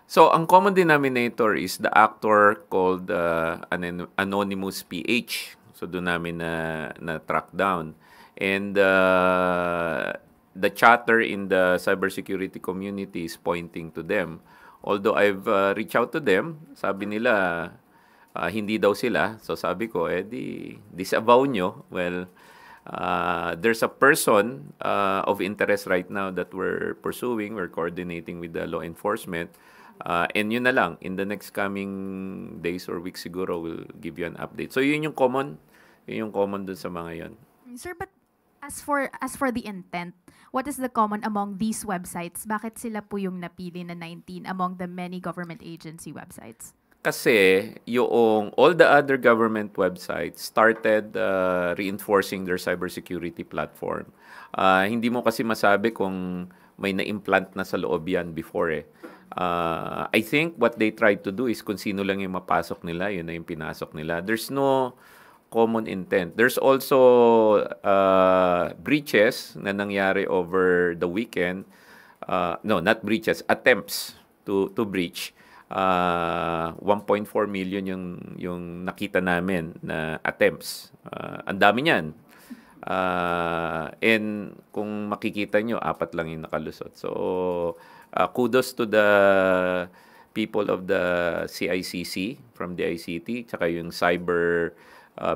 So, ang common denominator is the actor called an Anonymous PH. So, doon namin na track down. And the chatter in the cybersecurity community is pointing to them. Although I've reached out to them, sabi nila hindi daw sila. So sabi ko, disavow nyo. Well, there's a person of interest right now that we're pursuing. We're coordinating with the law enforcement. And yun na lang, in the next coming days or weeks siguro, we'll give you an update. So yun yung common dun sa mga yun. Sir, but as for the intent, what is the common among these websites? Bakit sila po yung napili na 19 among the many government agency websites? Kasi yung all the other government websites started reinforcing their cybersecurity platform. Hindi mo kasi masabi kung may na-implant na sa loob yan before eh. I think what they tried to do is kung sino lang yung mapasok nila, yun na yung pinasok nila. There's no common intent. There's also breaches na nangyari over the weekend. No, not breaches, attempts to breach. 1.4 million yung nakita namin na attempts. Ang dami niyan. And kung makikita nyo, 4 lang yung nakalusot. So, kudos to the people of the CICC from the ICT, tsaka yung Cyber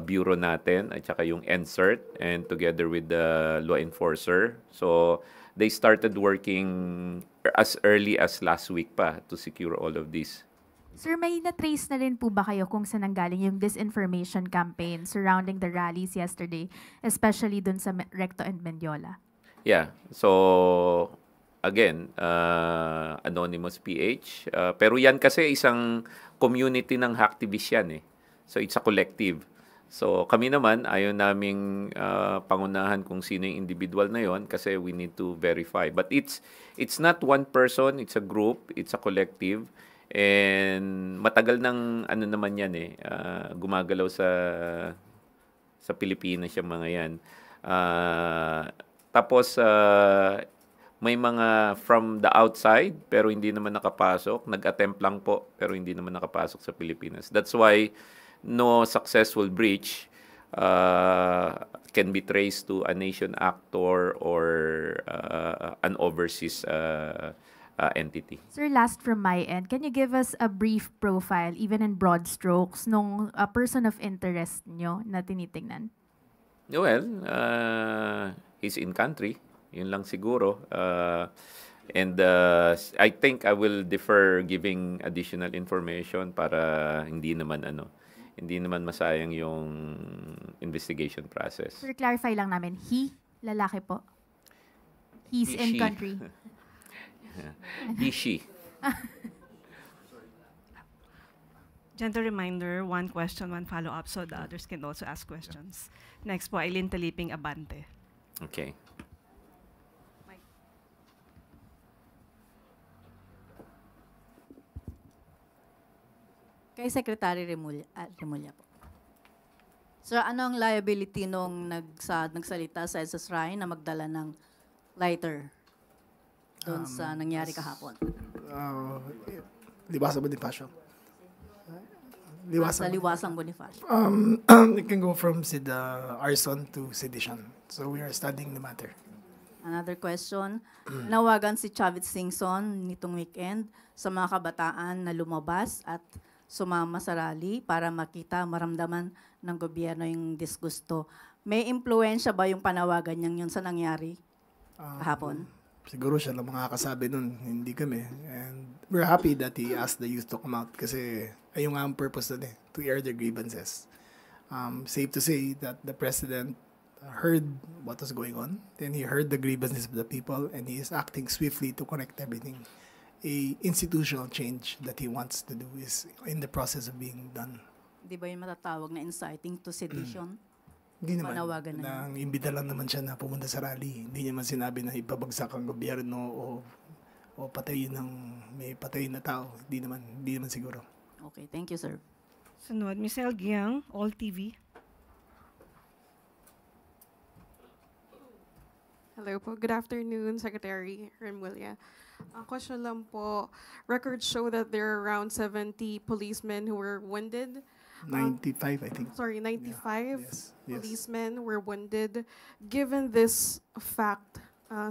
Bureau natin, at tsaka yung NCERT, and together with the law enforcer. So, they started working as early as last week pa to secure all of this. Sir, may na-trace na rin po ba kayo kung saan nanggaling yung disinformation campaign surrounding the rallies yesterday, especially dun sa Recto and Mendiola? Yeah. So, again, Anonymous PH. Pero yan kasi isang community ng hacktivist yan eh. So, it's a collective. So, kami naman, ayaw naming pangunahan kung sino yung individual na yon kasi we need to verify. But it's not one person, it's a group, it's a collective. And matagal ng ano naman yan eh, gumagalaw sa Pilipinas yung mga yan. Tapos, may mga from the outside pero hindi naman nakapasok. Nag-attempt lang po pero hindi naman nakapasok sa Pilipinas. That's why no successful breach can be traced to a nation actor or an overseas entity. Sir, last from my end, can you give us a brief profile, even in broad strokes, nung person of interest nyo na tinitingnan? Well, he's in country. Yun lang siguro. And I think I will defer giving additional information para hindi naman masayang yung investigation process. Sir, clarify lang namin. He, lalaki po. He's in She. country. He, she. Gentle reminder, 1 question, 1 follow-up so the others can also ask questions. Next po, Eileen Taliping Abante. Okay. Kay Secretary Remulla po. Sir, ano ang liability nung nagsalita sa SSRI na magdala ng lighter doon sa nangyari kahapon? Liwasang Bonifacio. Sa Liwasang Bonifacio. It can go from arson to sedition. So we are studying the matter. Another question. Nawagan si Chavez Singson nitong weekend sa mga kabataan na lumabas at sumama sa rally para maramdaman ng gobyerno yung disgusto. May impluensya ba yung panawagan niyang yun sa nangyari kahapon? Siguro siya lang makakasabi nun, hindi kami. And we're happy that he asked the youth to come out kasi ayun nga ang purpose nun eh, to air their grievances. Safe to say that the president heard what was going on, then he heard the grievances of the people, and he is acting swiftly to connect everything. A institutional change that he wants to do is in the process of being done. Di ba yung matatawag na inciting to sedition? Hindi naman. Panawagan na Nang imbita lang naman siya na pumunta sa rally. Hindi niya man sinabi na ipabagsak ang gobyerno o may patayin na tao. Hindi naman siguro. Okay, thank you, sir. Sunod, Ms. Elgiang, All TV. Hello po. Good afternoon, Secretary Remulla. Question lang po. Records show that there are around 70 policemen who were wounded. 95, I think. Sorry, 95 Yeah. Yes. policemen were wounded. Given this fact,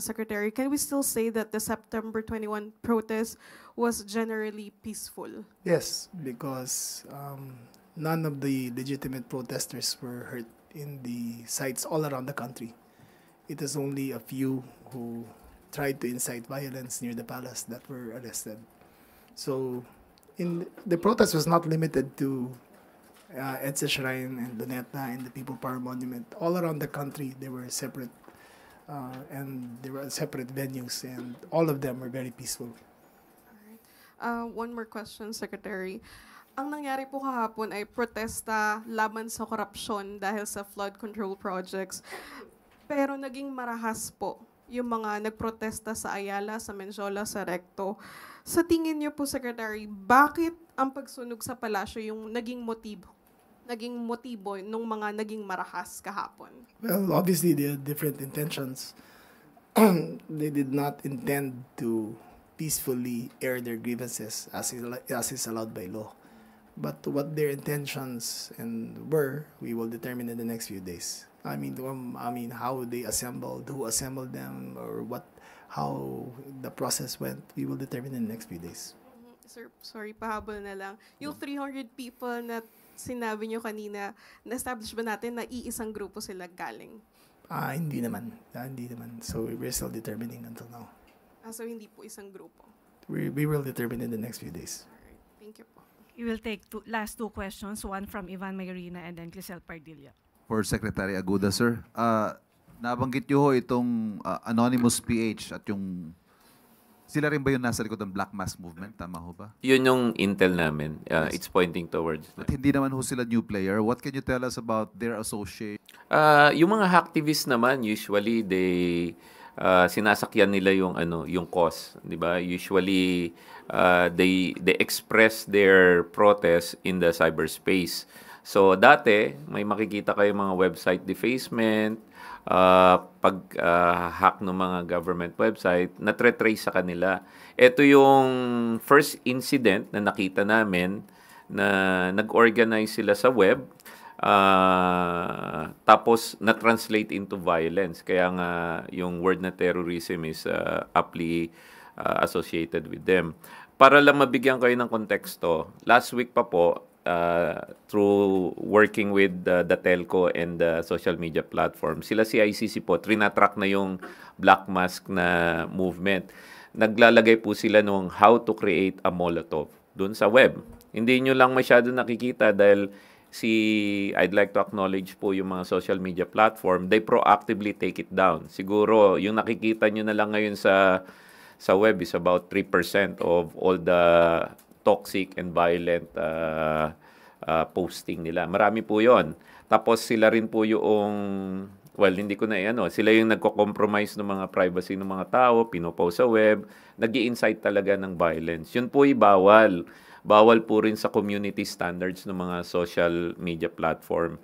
Secretary, can we still say that the September 21 protest was generally peaceful? Yes, because none of the legitimate protesters were hurt in the sites all around the country. It is only a few who tried to incite violence near the palace that were arrested. So, the protest was not limited to EDSA Shrine and Luneta and the People Power Monument. All around the country, there were separate venues, and all of them were very peaceful. One more question, Secretary. Ang nangyari po kahapon ay protesta laban sa korupsyon dahil sa flood control projects. Pero naging marahas po yung mga nagprotesta sa Ayala, sa Menjola, sa Recto. Sa tingin niyo po, Secretary, bakit ang pagsunog sa palasyo yung naging motibo nung mga naging marahas kahapon? Well, obviously, they had different intentions. They did not intend to peacefully air their grievances as is allowed by law. But what their intentions were, we will determine in the next few days. I mean, how they assembled, who assembled them, or how the process went, we will determine in the next few days. Sir, sorry, pahabol na lang. Yung 300 people na sinabi nyo kanina, na-establish ba natin na iisang grupo sila galing? Hindi naman. Hindi naman. So we're still determining until now. So hindi po isang grupo. We will determine in the next few days. Alright, thank you po. We will take last two questions, one from Ivan Mayorina and then Clisel Pardilla. For Secretary Aguda, sir. Nabanggit nyo ho itong Anonymous PH at yung sila rin ba yung nasa likod ng Black Mask Movement? Tama ho ba? Yun yung intel namin. It's pointing towards that. At hindi naman ho sila new player. What can you tell us about their associate? Yung mga hacktivists naman, usually sinasakyan nila yung cause, 'di ba? Usually they express their protest in the cyberspace. So dati may makikita kayo mga website defacement, pag-hack ng mga government website, na-trace sa kanila. Ito yung first incident na nakita namin na nag-organize sila sa web, tapos na-translate into violence. Kaya nga yung word na terrorism is aptly associated with them. Para lang mabigyan kayo ng konteksto, last week pa po, through working with the telco and the social media platform, sila CICC po, trinatrack na yung Black Mask na movement. Naglalagay po sila nung how to create a Molotov dun sa web. Hindi nyo lang masyado nakikita dahil I'd like to acknowledge po yung mga social media platform, they proactively take it down. Siguro, yung nakikita nyo na lang ngayon sa web is about 3% of all the toxic and violent posting nila. Marami po yon. Tapos sila rin po yung, hindi ko na sila yung nagko-compromise ng mga privacy ng mga tao, pinopost sa web, nag-i-incite talaga ng violence. Yun po bawal. Bawal po rin sa community standards ng mga social media platform.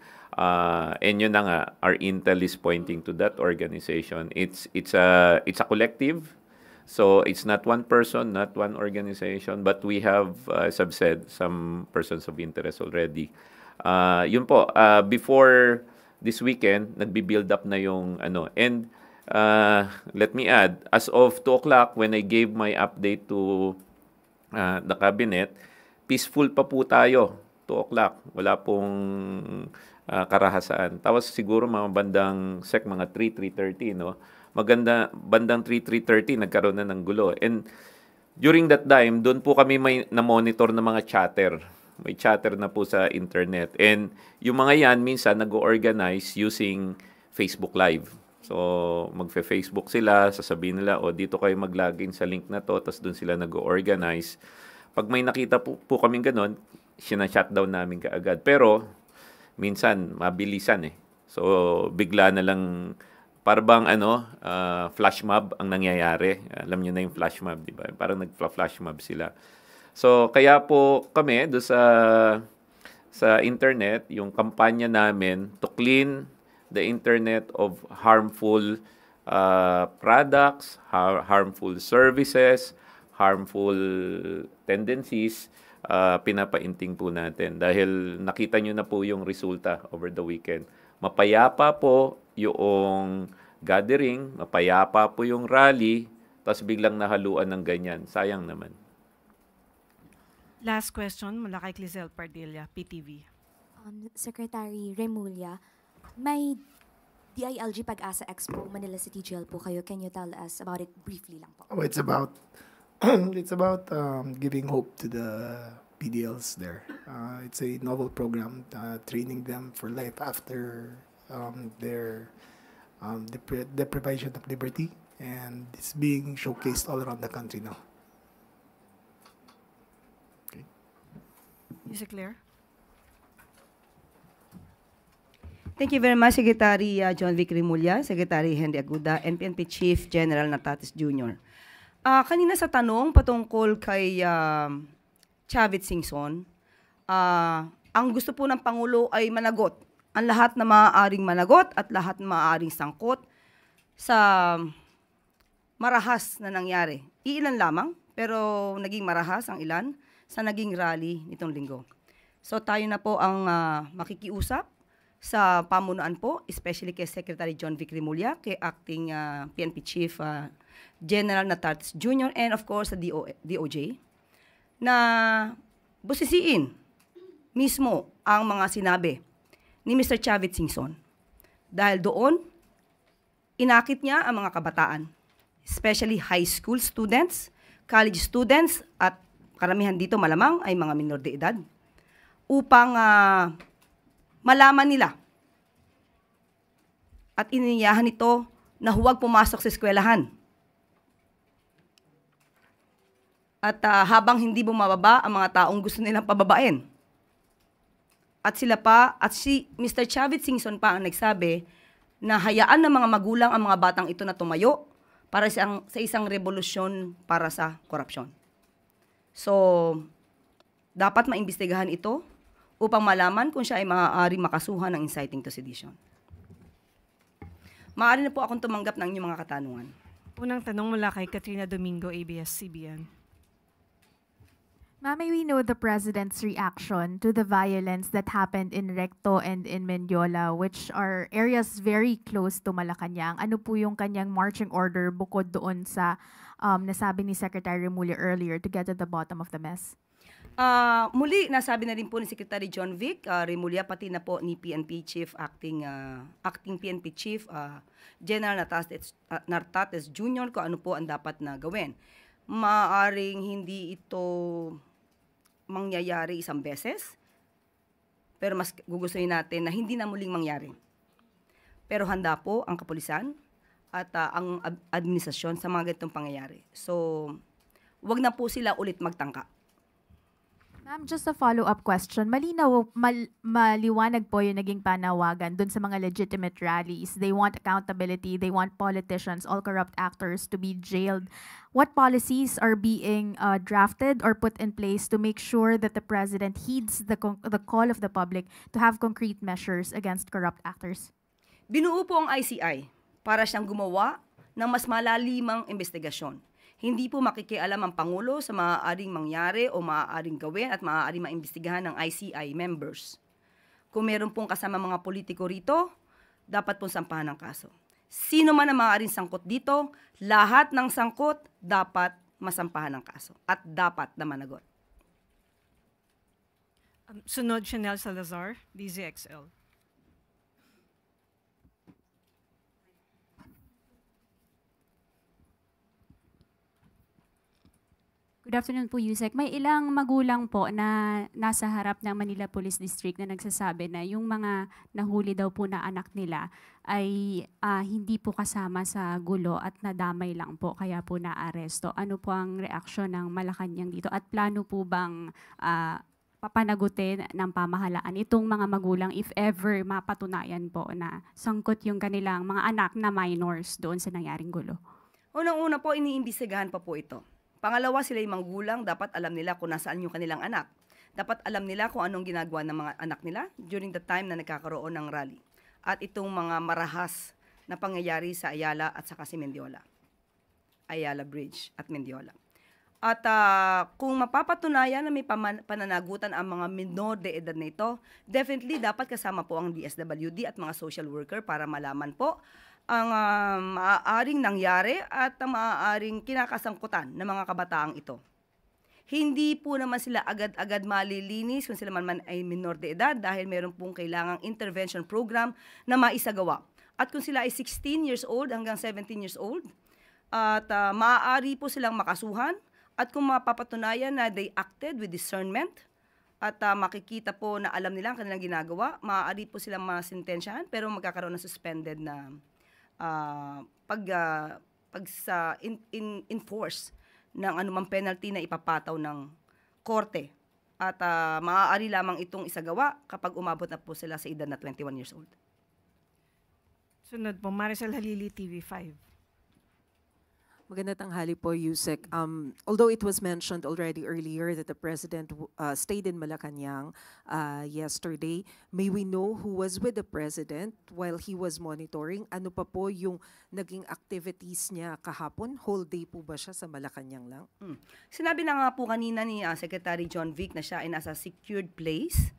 And yun na nga, our intel is pointing to that organization. It's a collective. So it's not one person, not one organization, but we have, as I've said, some persons of interest already. Yun po, before this weekend, nagbi-build up na yung And let me add, as of 2 o'clock, when I gave my update to the cabinet, peaceful pa po tayo. 2 o'clock, wala pong karahasaan. Tapos siguro mga bandang mga 3:30, no? Bandang 3:30 nagkaroon na ng gulo. And during that time, doon po kami may na-monitor ng mga chatter. May chatter na po sa internet. And yung mga yan, minsan nag-organize using Facebook Live. So, magfe-Facebook sila, sasabihin nila, dito kayo mag-login sa link na to, tapos doon sila nag-organize. Pag may nakita po kaming ganun, sina-shutdown namin kaagad. Pero, minsan, mabilisan eh. So, bigla na lang para bang flash mob ang nangyayari. Alam niyo na yung flash mob, di ba? Parang nagpa-flash mob sila. So, kaya po kami do sa internet, yung kampanya namin to clean the internet of harmful products, harmful services, harmful tendencies, pinapainting po natin. Dahil nakita nyo na po yung resulta over the weekend. Mapayapa po yung gathering, mapayapa po yung rally, tapos biglang nahaluan ng ganyan. Sayang naman. Last question mula kay Clisel Pardilla, PTV. Secretary Remulla, may DILG Pag-asa Expo Manila City Jail po kayo. Can you tell us about it briefly lang po? It's about giving hope to the PDLs there. It's a novel program, training them for life after their deprivation of liberty, and it's being showcased all around the country now. Is it clear? Thank you very much, Secretary John Vic Rimulya, Secretary Henry Aguda, and PNP Chief General Nartates Jr. Kanina sa tanong patungkol kay Chavit Singson, ang gusto po ng Pangulo ay managot ang lahat na maaaring managot at lahat na maaaring sangkot sa marahas na nangyari. Iilan lamang, pero naging marahas ang ilan sa naging rally nitong linggo. So tayo na po ang makikiusap sa pamunuan po, especially kay Secretary John Vic Rimulya, kay Acting PNP Chief General Nartates Jr., and of course sa DOJ, na busisiin mismo ang mga sinabi ni Mr. Chavit Singson. Dahil doon, inakit niya ang mga kabataan, especially high school students, college students, at karamihan dito malamang ay mga minor de edad, upang malaman nila at iniyahan ito na huwag pumasok sa eskwelahan. At habang hindi bumababa ang mga taong gusto nilang pababain. At sila pa, at si Mr. Chavit Singson pa ang nagsabi na hayaan ng mga magulang ang mga batang ito na tumayo para sa isang revolusyon para sa korupsyon. So, dapat maimbestigahan ito upang malaman kung siya ay maaaring makasuhan ng inciting to sedition. Maaari na po akong tumanggap ng inyong mga katanungan. Unang tanong mula kay Katrina Domingo, ABS-CBN. Ma'am, may we know the President's reaction to the violence that happened in Recto and in Mendiola, which are areas very close to Malacanang. Ano po yung kanyang marching order bukod doon sa nasabi ni Secretary Rimulya earlier to get to the bottom of the mess? Muli, nasabi na rin po ni Secretary John Vic Rimulya, pati na po ni PNP Chief, Acting PNP Chief General Nartates Jr. kung ano po ang dapat na gawin. Maaring hindi ito mangyayari isang beses, pero mas gugustuhin natin na hindi na muling mangyari. Pero handa po ang kapulisan at ang administrasyon sa mga ganitong pangyayari. So, wag na po sila ulit magtangka. Ma'am, just a follow-up question. Maliwanag po yung naging panawagan dun sa mga legitimate rallies. They want accountability. They want politicians, all corrupt actors to be jailed. What policies are being drafted or put in place to make sure that the President heeds the call of the public to have concrete measures against corrupt actors? Binuo po ang ICI para siyang gumawa ng mas malalimang investigasyon. Hindi po makikialam ang Pangulo sa maaaring mangyari o maaaring gawin at maaaring maimbestigahan ng ICI members. Kung meron pong kasama mga politiko rito, dapat pong sampahan ng kaso. Sino man ang maaaring sangkot dito, lahat ng sangkot dapat masampahan ng kaso at dapat na managot. Sunod, Chanel Salazar, DZXL. Good afternoon po, Yusek. May ilang magulang po na nasa harap ng Manila Police District na nagsasabi na yung mga nahuli daw po na anak nila ay hindi po kasama sa gulo at nadamay lang po, kaya po naaresto. Ano po ang reaksyon ng Malacanang dito? At plano po bang papanagutin ng pamahalaan itong mga magulang if ever mapatunayan po na sangkot yung kanilang mga anak na minors doon sa nangyaring gulo? Unang-una po, iniimbestigahan pa po ito. Pangalawa, sila yung magulang, dapat alam nila kung nasaan yung kanilang anak. Dapat alam nila kung anong ginagawa ng mga anak nila during the time na nagkakaroon ng rally. At itong mga marahas na pangyayari sa Ayala at saka si Mendiola. Ayala Bridge at Mendiola. At kung mapapatunayan na may pananagutan ang mga minor de edad na ito, definitely dapat kasama po ang DSWD at mga social worker para malaman po ang maaaring nangyari at ang maaaring kinakasangkutan ng mga kabataang ito. Hindi po naman sila agad-agad malilinis kung sila man ay minor de edad dahil meron pong kailangang intervention program na maisagawa. At kung sila ay 16 years old hanggang 17 years old, at maaari po silang makasuhan at kung mapapatunayan na they acted with discernment at makikita po na alam nila ang kanilang ginagawa, maaari po silang masintensyahan pero magkakaroon ng suspended na enforce ng anumang penalty na ipapataw ng korte. At maaari lamang itong isagawa kapag umabot na po sila sa edad na 21 years old. Sunod po, Maricel Halili, TV5. Magandang tanghali po, Yusek. Although it was mentioned already earlier that the President stayed in Malacanang yesterday, may we know who was with the President while he was monitoring? Ano pa po yung naging activities niya kahapon? Whole day po ba siya sa Malacanang lang? Sinabi na nga po kanina ni Secretary John Vic na siya ay nasa secured place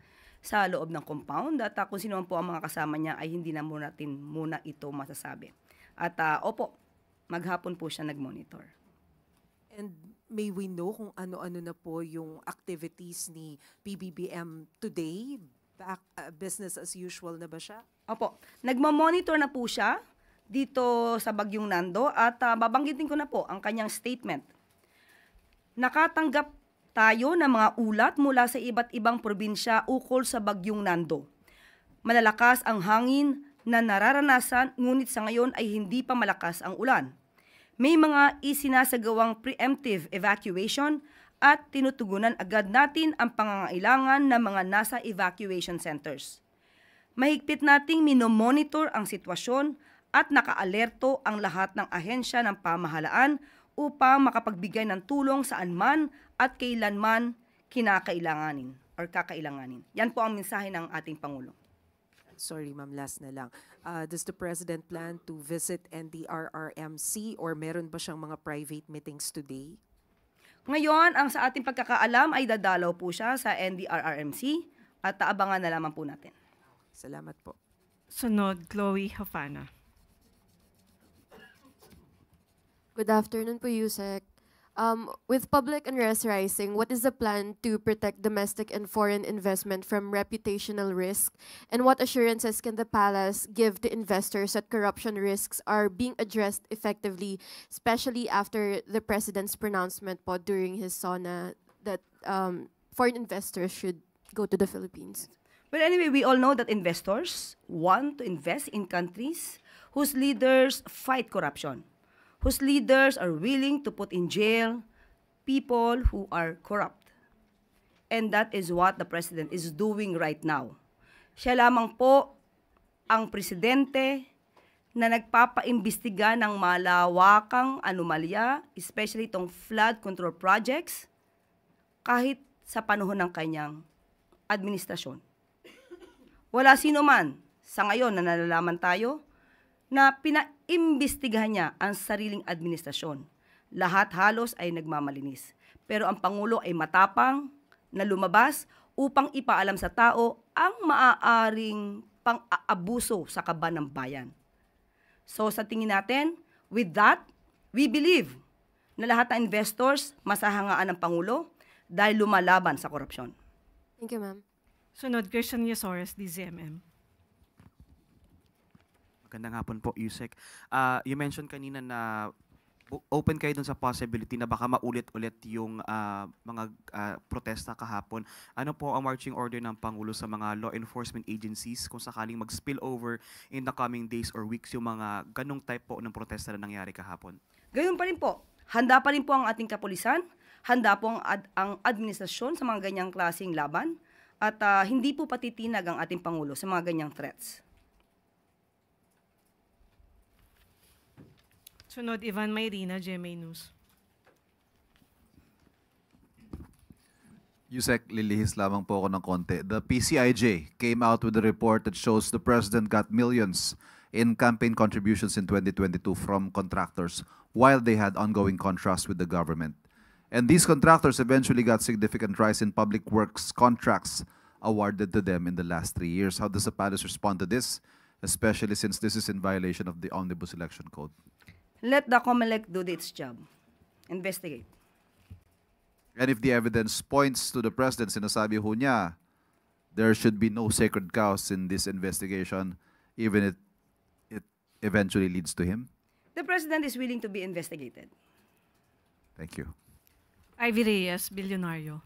sa loob ng compound at kung sino man po ang mga kasama niya ay hindi na natin muna ito masasabi. At opo, maghapon po siya nag-monitor. And may we know kung ano-ano na po yung activities ni PBBM today? Business as usual na ba siya? Opo, nagmamonitor na po siya dito sa Bagyong Nando at babanggitin ko na po ang kanyang statement. Nakatanggap tayo ng mga ulat mula sa iba't ibang probinsya ukol sa Bagyong Nando. Malalakas ang hangin na nararanasan ngunit sa ngayon ay hindi pa malakas ang ulan. May mga isinasagawang preemptive evacuation at tinutugunan agad natin ang pangangailangan ng mga nasa evacuation centers. Mahigpit nating minomonitor ang sitwasyon at nakaalerto ang lahat ng ahensya ng pamahalaan upang makapagbigay ng tulong saan man at kailanman kinakailanganin or kakailanganin. Yan po ang mensahe ng ating Pangulo. Sorry, ma'am, last na lang. Does the President plan to visit NDRRMC or meron ba siyang mga private meetings today? Ngayon, ang sa ating pagkakaalam ay dadalaw po siya sa NDRRMC at abangan na lamang po natin. Salamat po. Sunod, Chloe Hafana. Good afternoon po, Yusek. With public unrest rising, what is the plan to protect domestic and foreign investment from reputational risk? And what assurances can the palace give to investors that corruption risks are being addressed effectively, especially after the President's pronouncement po during his SONA that foreign investors should go to the Philippines? Well, anyway, we all know that investors want to invest in countries whose leaders fight corruption, whose leaders are willing to put in jail people who are corrupt. And that is what the President is doing right now. Siya lamang po ang presidente na nagpapaimbestiga ng malawakang anomalya, especially itong flood control projects, kahit sa panahon ng kanyang administrasyon. Wala sino man sa ngayon na nalalaman tayo na pinaimbestigahan niya ang sariling administrasyon. Lahat halos ay nagmamalinis. Pero ang Pangulo ay matapang na lumabas upang ipaalam sa tao ang maaaring pang-aabuso sa kaban ng bayan. So sa tingin natin, with that, we believe na lahat ng investors masahangaan ng Pangulo dahil lumalaban sa korupsyon. Thank you, ma'am. Sunod, Christian Yasores, DZMM. Magandang hapon po, Yusek. You mentioned kanina na open kayo dun sa possibility na baka maulit-ulit yung mga protesta kahapon. Ano po ang marching order ng Pangulo sa mga law enforcement agencies kung sakaling mag-spill over in the coming days or weeks yung mga ganong type po ng protesta na nangyari kahapon? Gayon pa rin po. Handa pa rin po ang ating kapulisan, handa po ang administrasyon sa mga ganyang klaseng laban, at hindi po patitinag ang ating Pangulo sa mga ganyang threats. Sunod, Ivan Mayrina, GMA News. Yusek, lilihis lamang po ako ng konti. The PCIJ came out with a report that shows the President got millions in campaign contributions in 2022 from contractors while they had ongoing contracts with the government. And these contractors eventually got significant rise in public works contracts awarded to them in the last 3 years. How does the palace respond to this, especially since this is in violation of the Omnibus Election Code? Let the COMELEC do its job. Investigate. And if the evidence points to the President, sinasabi ho niya, there should be no sacred cows in this investigation, even if it eventually leads to him? The President is willing to be investigated. Thank you. Ivy Reyes, Bilyonaryo.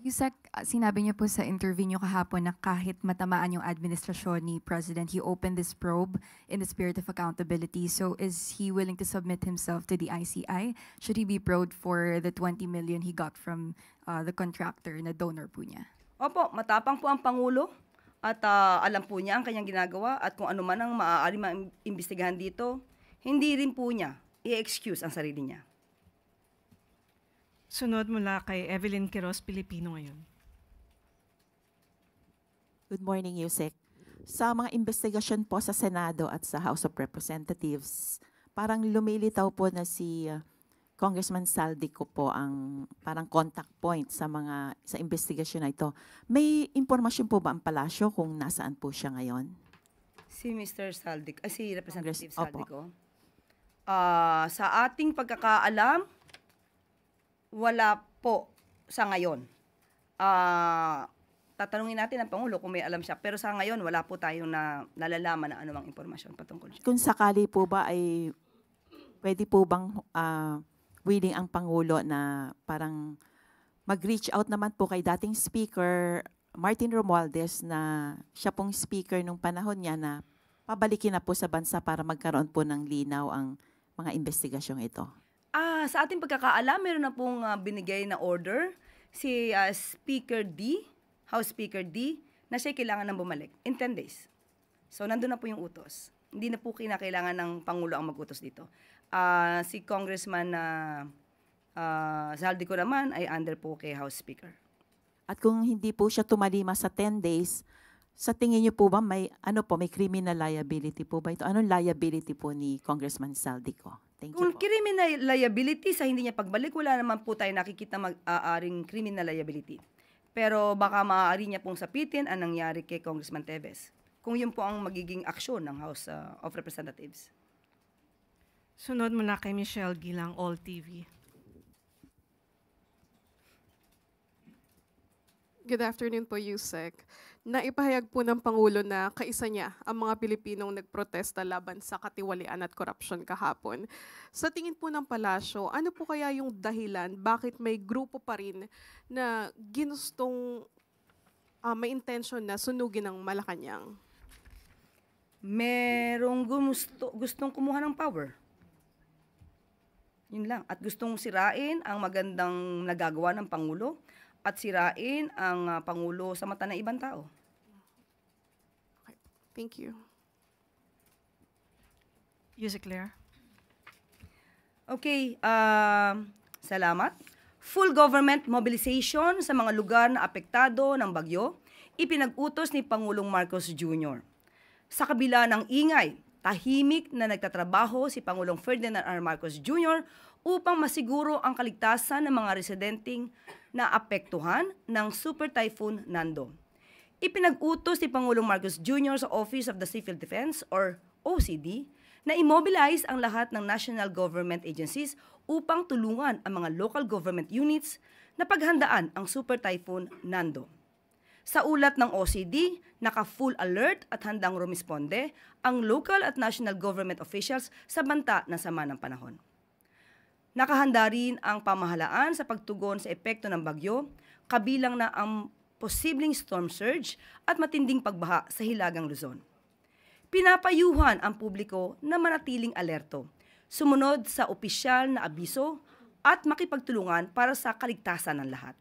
Yusek, sinabi niyo po sa interview niyo kahapon na kahit matamaan yung administrasyon ni President, he opened this probe in the spirit of accountability. So is he willing to submit himself to the ICI? Should he be probed for the 20 million he got from the contractor na donor po niya? Opo, matapang po ang Pangulo at alam po niya ang kanyang ginagawa at kung ano man ang maaari maimbestigahan dito, hindi rin po niya i-excuse ang sarili niya. Sunod mula kay Evelyn Quiroz, Pilipino ngayon. Good morning, Yusek. Sa mga investigasyon po sa Senado at sa House of Representatives, parang lumilitaw po na si Congressman Saldico po ang parang contact point sa investigasyon na ito. May impormasyon po ba ang palasyo kung nasaan po siya ngayon? Si Mr. Saldico, si Representative Opo. Saldico. Sa ating pagkakaalam, wala po sa ngayon. Tatanungin natin ang Pangulo kung may alam siya. Pero sa ngayon, wala po tayong nalalaman na anumang impormasyon patungkol siya. Kung sakali po ba ay pwede po bang willing ang Pangulo na parang mag-reach out naman po kay dating Speaker Martin Romualdez na siya pong Speaker nung panahon niya na pabalikin na po sa bansa para magkaroon po ng linaw ang mga investigasyong ito? Sa ating pagkakaalam, meron na pong binigay na order si Speaker D, House Speaker D, na siya kailangan nang bumalik in 10 days. So, nandun na po yung utos. Hindi na po kinakailangan ng Pangulo ang mag-utos dito. Si Congressman Saldico naman ay under po kay House Speaker. At kung hindi po siya tumalima sa 10 days, sa tingin niyo po ba may criminal liability po ba ito? Anong liability po ni Congressman Saldico? Thank you Kung po. criminal liability sa hindi niya pagbalik, wala naman po tayo nakikita mag-aaring criminal liability. Pero baka maaari niya pong sapitin ang nangyari kay Congressman Teves. Kung yun po ang magiging aksyon ng House of Representatives. Sunod mula kay Michelle Gilang, All TV. Good afternoon po, Yusek. Naipahayag po ng Pangulo na kaisa niya ang mga Pilipinong nagprotesta laban sa katiwalian at korupsyon kahapon. Sa tingin po ng palasyo, ano po kaya yung dahilan bakit may grupo pa rin na ginustong may intention na sunugin ang Malacanang? Merong gustong kumuha ng power. Yun lang. At gustong sirain ang magandang nagagawa ng Pangulo at sirain ang Pangulo sa mata ng ibang tao. Okay. Thank you. Yusek Claire. Okay, salamat. Full government mobilization sa mga lugar na apektado ng bagyo, ipinag-utos ni Pangulong Marcos Jr. Sa kabila ng ingay, tahimik na nagtatrabaho si Pangulong Ferdinand R. Marcos Jr. upang masiguro ang kaligtasan ng mga residenteng na apektuhan ng Super Typhoon Nando. Ipinag-utos ni Pangulong Marcos Jr. sa Office of the Civil Defense or OCD na immobilize ang lahat ng national government agencies upang tulungan ang mga local government units na paghandaan ang Super Typhoon Nando. Sa ulat ng OCD, naka-full alert at handang rumisponde ang local at national government officials sa banta ng sama ng panahon. Nakahanda rin ang pamahalaan sa pagtugon sa epekto ng bagyo, kabilang na ang posibleng storm surge at matinding pagbaha sa Hilagang Luzon. Pinapayuhan ang publiko na manatiling alerto, sumunod sa opisyal na abiso at makipagtulungan para sa kaligtasan ng lahat.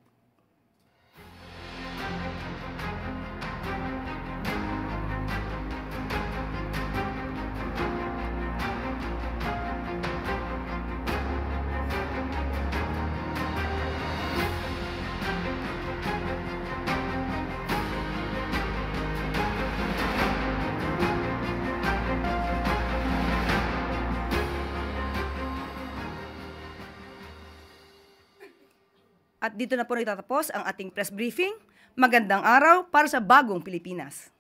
At dito na po nagtatapos ang ating press briefing. Magandang araw para sa bagong Pilipinas.